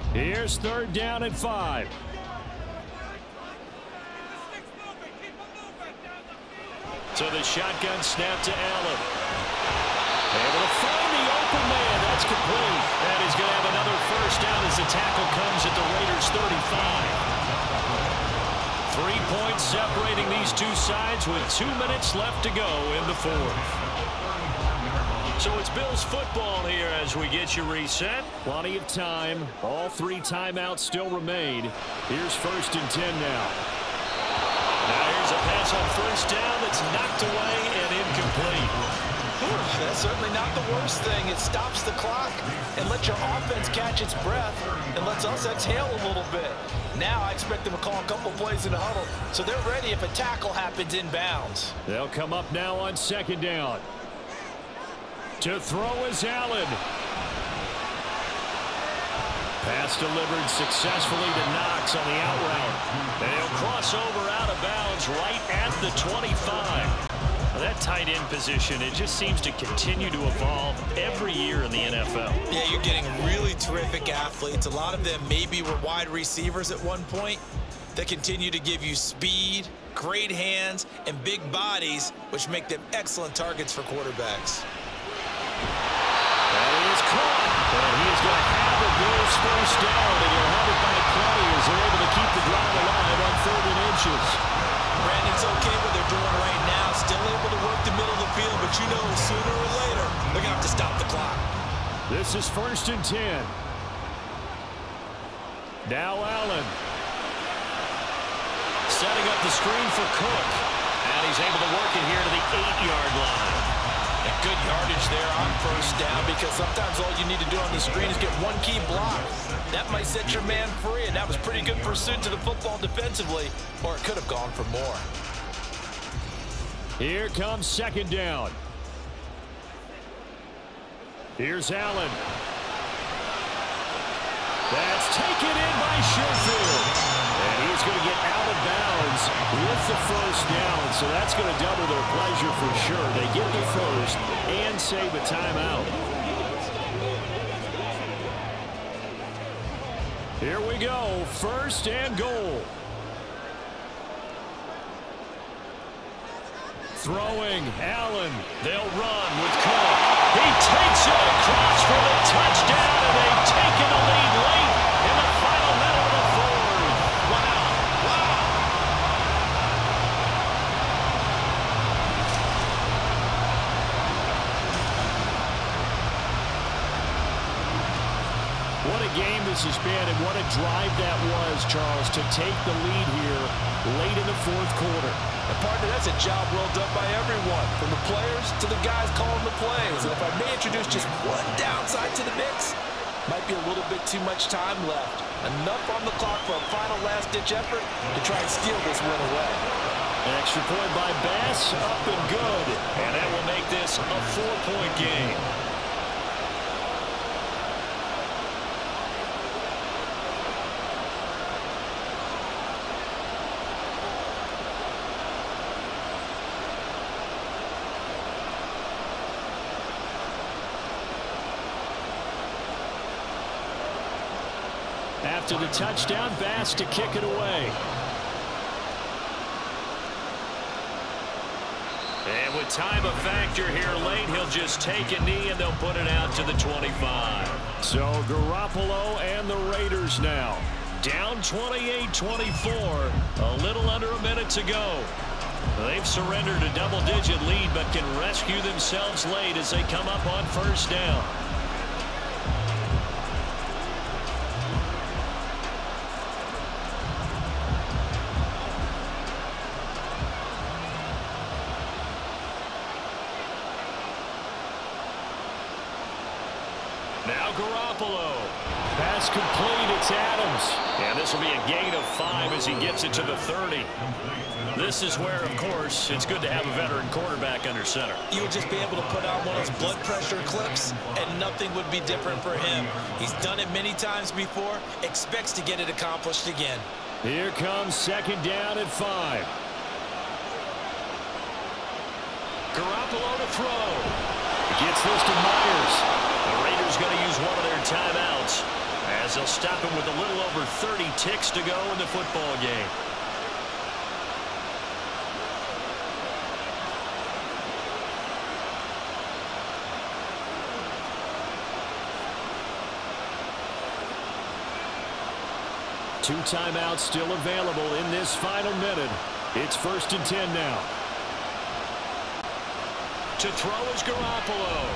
5. Here's 3rd down and 5. So the shotgun snap to Allen. Able to find the open man. That's complete. And he's going to have another 1st down as the tackle comes at the Raiders' 35. 3 points separating these two sides with 2 minutes left to go in the 4th. So it's Bills football here as we get you reset. Plenty of time. All 3 timeouts still remain. Here's 1st and 10 now. Now here's a pass on 1st down that's knocked away and incomplete. That's certainly not the worst thing. It stops the clock and lets your offense catch its breath and lets us exhale a little bit. Now I expect them to call a couple plays in the huddle so they're ready if a tackle happens inbounds. They'll come up now on 2nd down. To throw is Allen. Pass delivered successfully to Knox on the out route. And he'll cross over out of bounds right at the 25. That tight end position, it just seems to continue to evolve every year in the NFL. Yeah, you're getting really terrific athletes. A lot of them maybe were wide receivers at one point that continue to give you speed, great hands, and big bodies, which make them excellent targets for quarterbacks. That is caught. And he is going to have the Bills first down, and he'll have it by plenty as they're able to keep the drive alive on 3rd and inches. Brandon's okay what they're doing right now. Still able to work the middle of the field, but you know sooner or later they're going to have to stop the clock. This is 1st and 10. Now Allen. Setting up the screen for Cook. And he's able to work it here to the 8-yard line. And good yardage there on 1st down, because sometimes all you need to do on the screen is get one key block. That might set your man free, and that was pretty good pursuit to the football defensively, or it could have gone for more. Here comes 2nd down. Here's Allen. That's taken in by Sherfield. And he's going to get out of bounds with the 1st down. So that's going to double their pleasure for sure. They get the 1st and save a timeout. Here we go. 1st and goal. Throwing, Allen. They'll run with Cook. He takes it across for the touchdown, and they've taken the lead late in the final minute of the 4th. Wow. Wow. What a game this has been, and what a drive that was, Charles, to take the lead here late in the 4th quarter. And partner, that's a job well done by everyone, from the players to the guys calling the plays. And if I may introduce just one downside to the mix, might be a little bit too much time left. Enough on the clock for a final last-ditch effort to try and steal this win away. An extra point by Bass, up and good. And that will make this a 4-point game. After the touchdown, Bass to kick it away. And with time a factor here late, he'll just take a knee and they'll put it out to the 25. So Garoppolo and the Raiders now down 28-24, a little under a minute to go. They've surrendered a double-digit lead but can rescue themselves late as they come up on 1st down. Now Garoppolo. Pass complete. It's Adams. And this will be a gain of 5 as he gets it to the 30. This is where, of course, it's good to have a veteran quarterback under center. You would just be able to put on one of those blood pressure clips, and nothing would be different for him. He's done it many times before, expects to get it accomplished again. Here comes 2nd down at 5. Garoppolo to throw. Gets this to Myers. The Raiders going to use one of their timeouts as they'll stop him with a little over 30 ticks to go in the football game. Two timeouts still available in this final minute. It's 1st and 10 now. To throw is Garoppolo.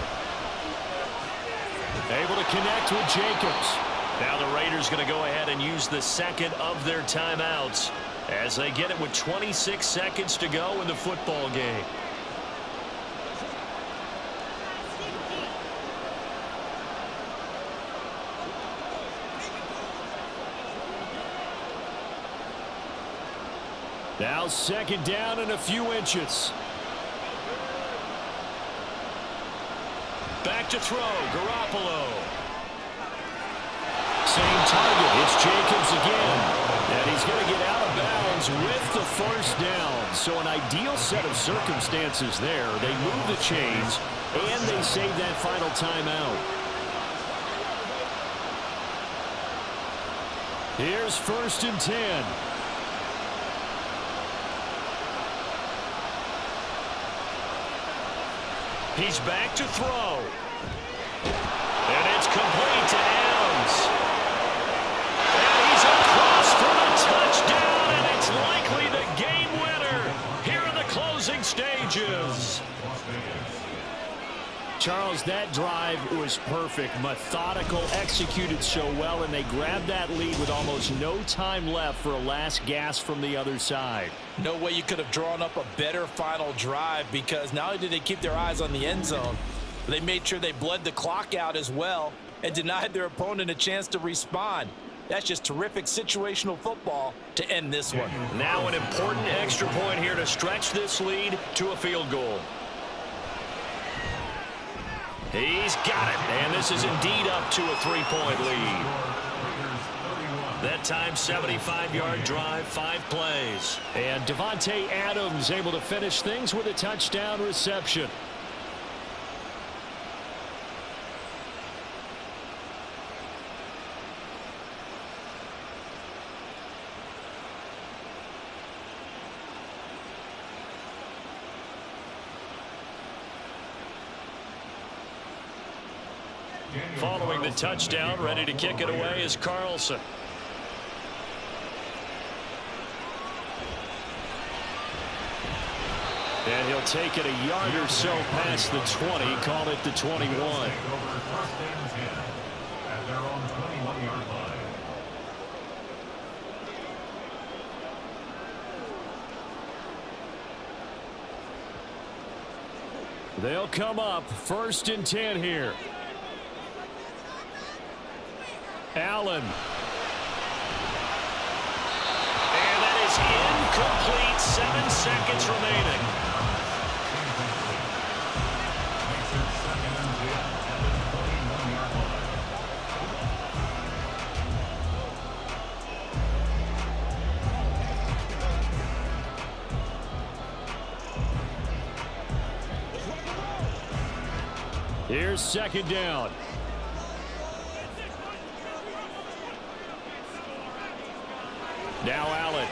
Able to connect with Jacobs. Now the Raiders going to go ahead and use the 2nd of their timeouts as they get it with 26 seconds to go in the football game. Now 2nd down and a few inches. Back to throw, Garoppolo. Same target, it's Jacobs again. And he's going to get out of bounds with the 1st down. So an ideal set of circumstances there. They move the chains, and they save that final timeout. Here's 1st and 10. He's back to throw. And it's complete to Adams. And he's across for the touchdown, and it's likely the game winner here in the closing stages. Charles, that drive was perfect, methodical, executed so well, and they grabbed that lead with almost no time left for a last gasp from the other side. No way you could have drawn up a better final drive, because not only did they keep their eyes on the end zone, but they made sure they bled the clock out as well and denied their opponent a chance to respond. That's just terrific situational football to end this one. Now an important extra point here to stretch this lead to a field goal. He's got it, and this is indeed up to a 3-point lead. That time, 75-yard drive, 5 plays. And Davante Adams able to finish things with a touchdown reception. Following the touchdown, ready to kick it away is Carlson. And he'll take it a yard or so past the 20, call it the 21. They'll come up 1st and 10 here. Allen. And that is incomplete. 7 seconds remaining. Here's 2nd down. Now Allen.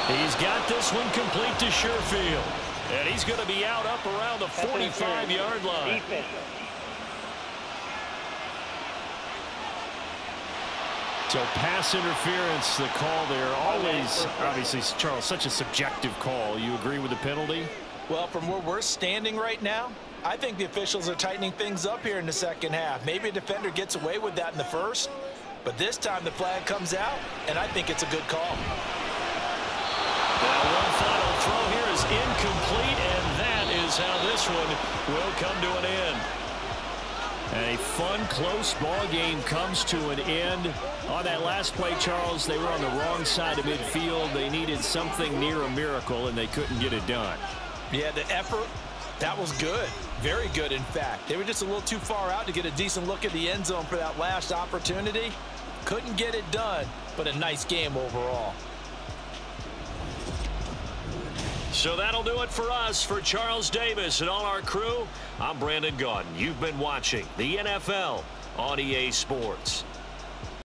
He's got this one complete to Sherfield. And he's going to be out up around the 45-yard line. So pass interference, the call there. Always, obviously, Charles, such a subjective call. You agree with the penalty? Well, from where we're standing right now, I think the officials are tightening things up here in the second half. Maybe a defender gets away with that in the first, but this time the flag comes out, and I think it's a good call. Now one final throw here is incomplete, and that is how this one will come to an end. And a fun, close ball game comes to an end. On that last play, Charles, they were on the wrong side of midfield. They needed something near a miracle, and they couldn't get it done. Yeah, the effort, that was good. Very good, in fact. They were just a little too far out to get a decent look at the end zone for that last opportunity. Couldn't get it done, but a nice game overall. So that'll do it for us. For Charles Davis and all our crew, I'm Brandon Gaudin. You've been watching the NFL on EA Sports.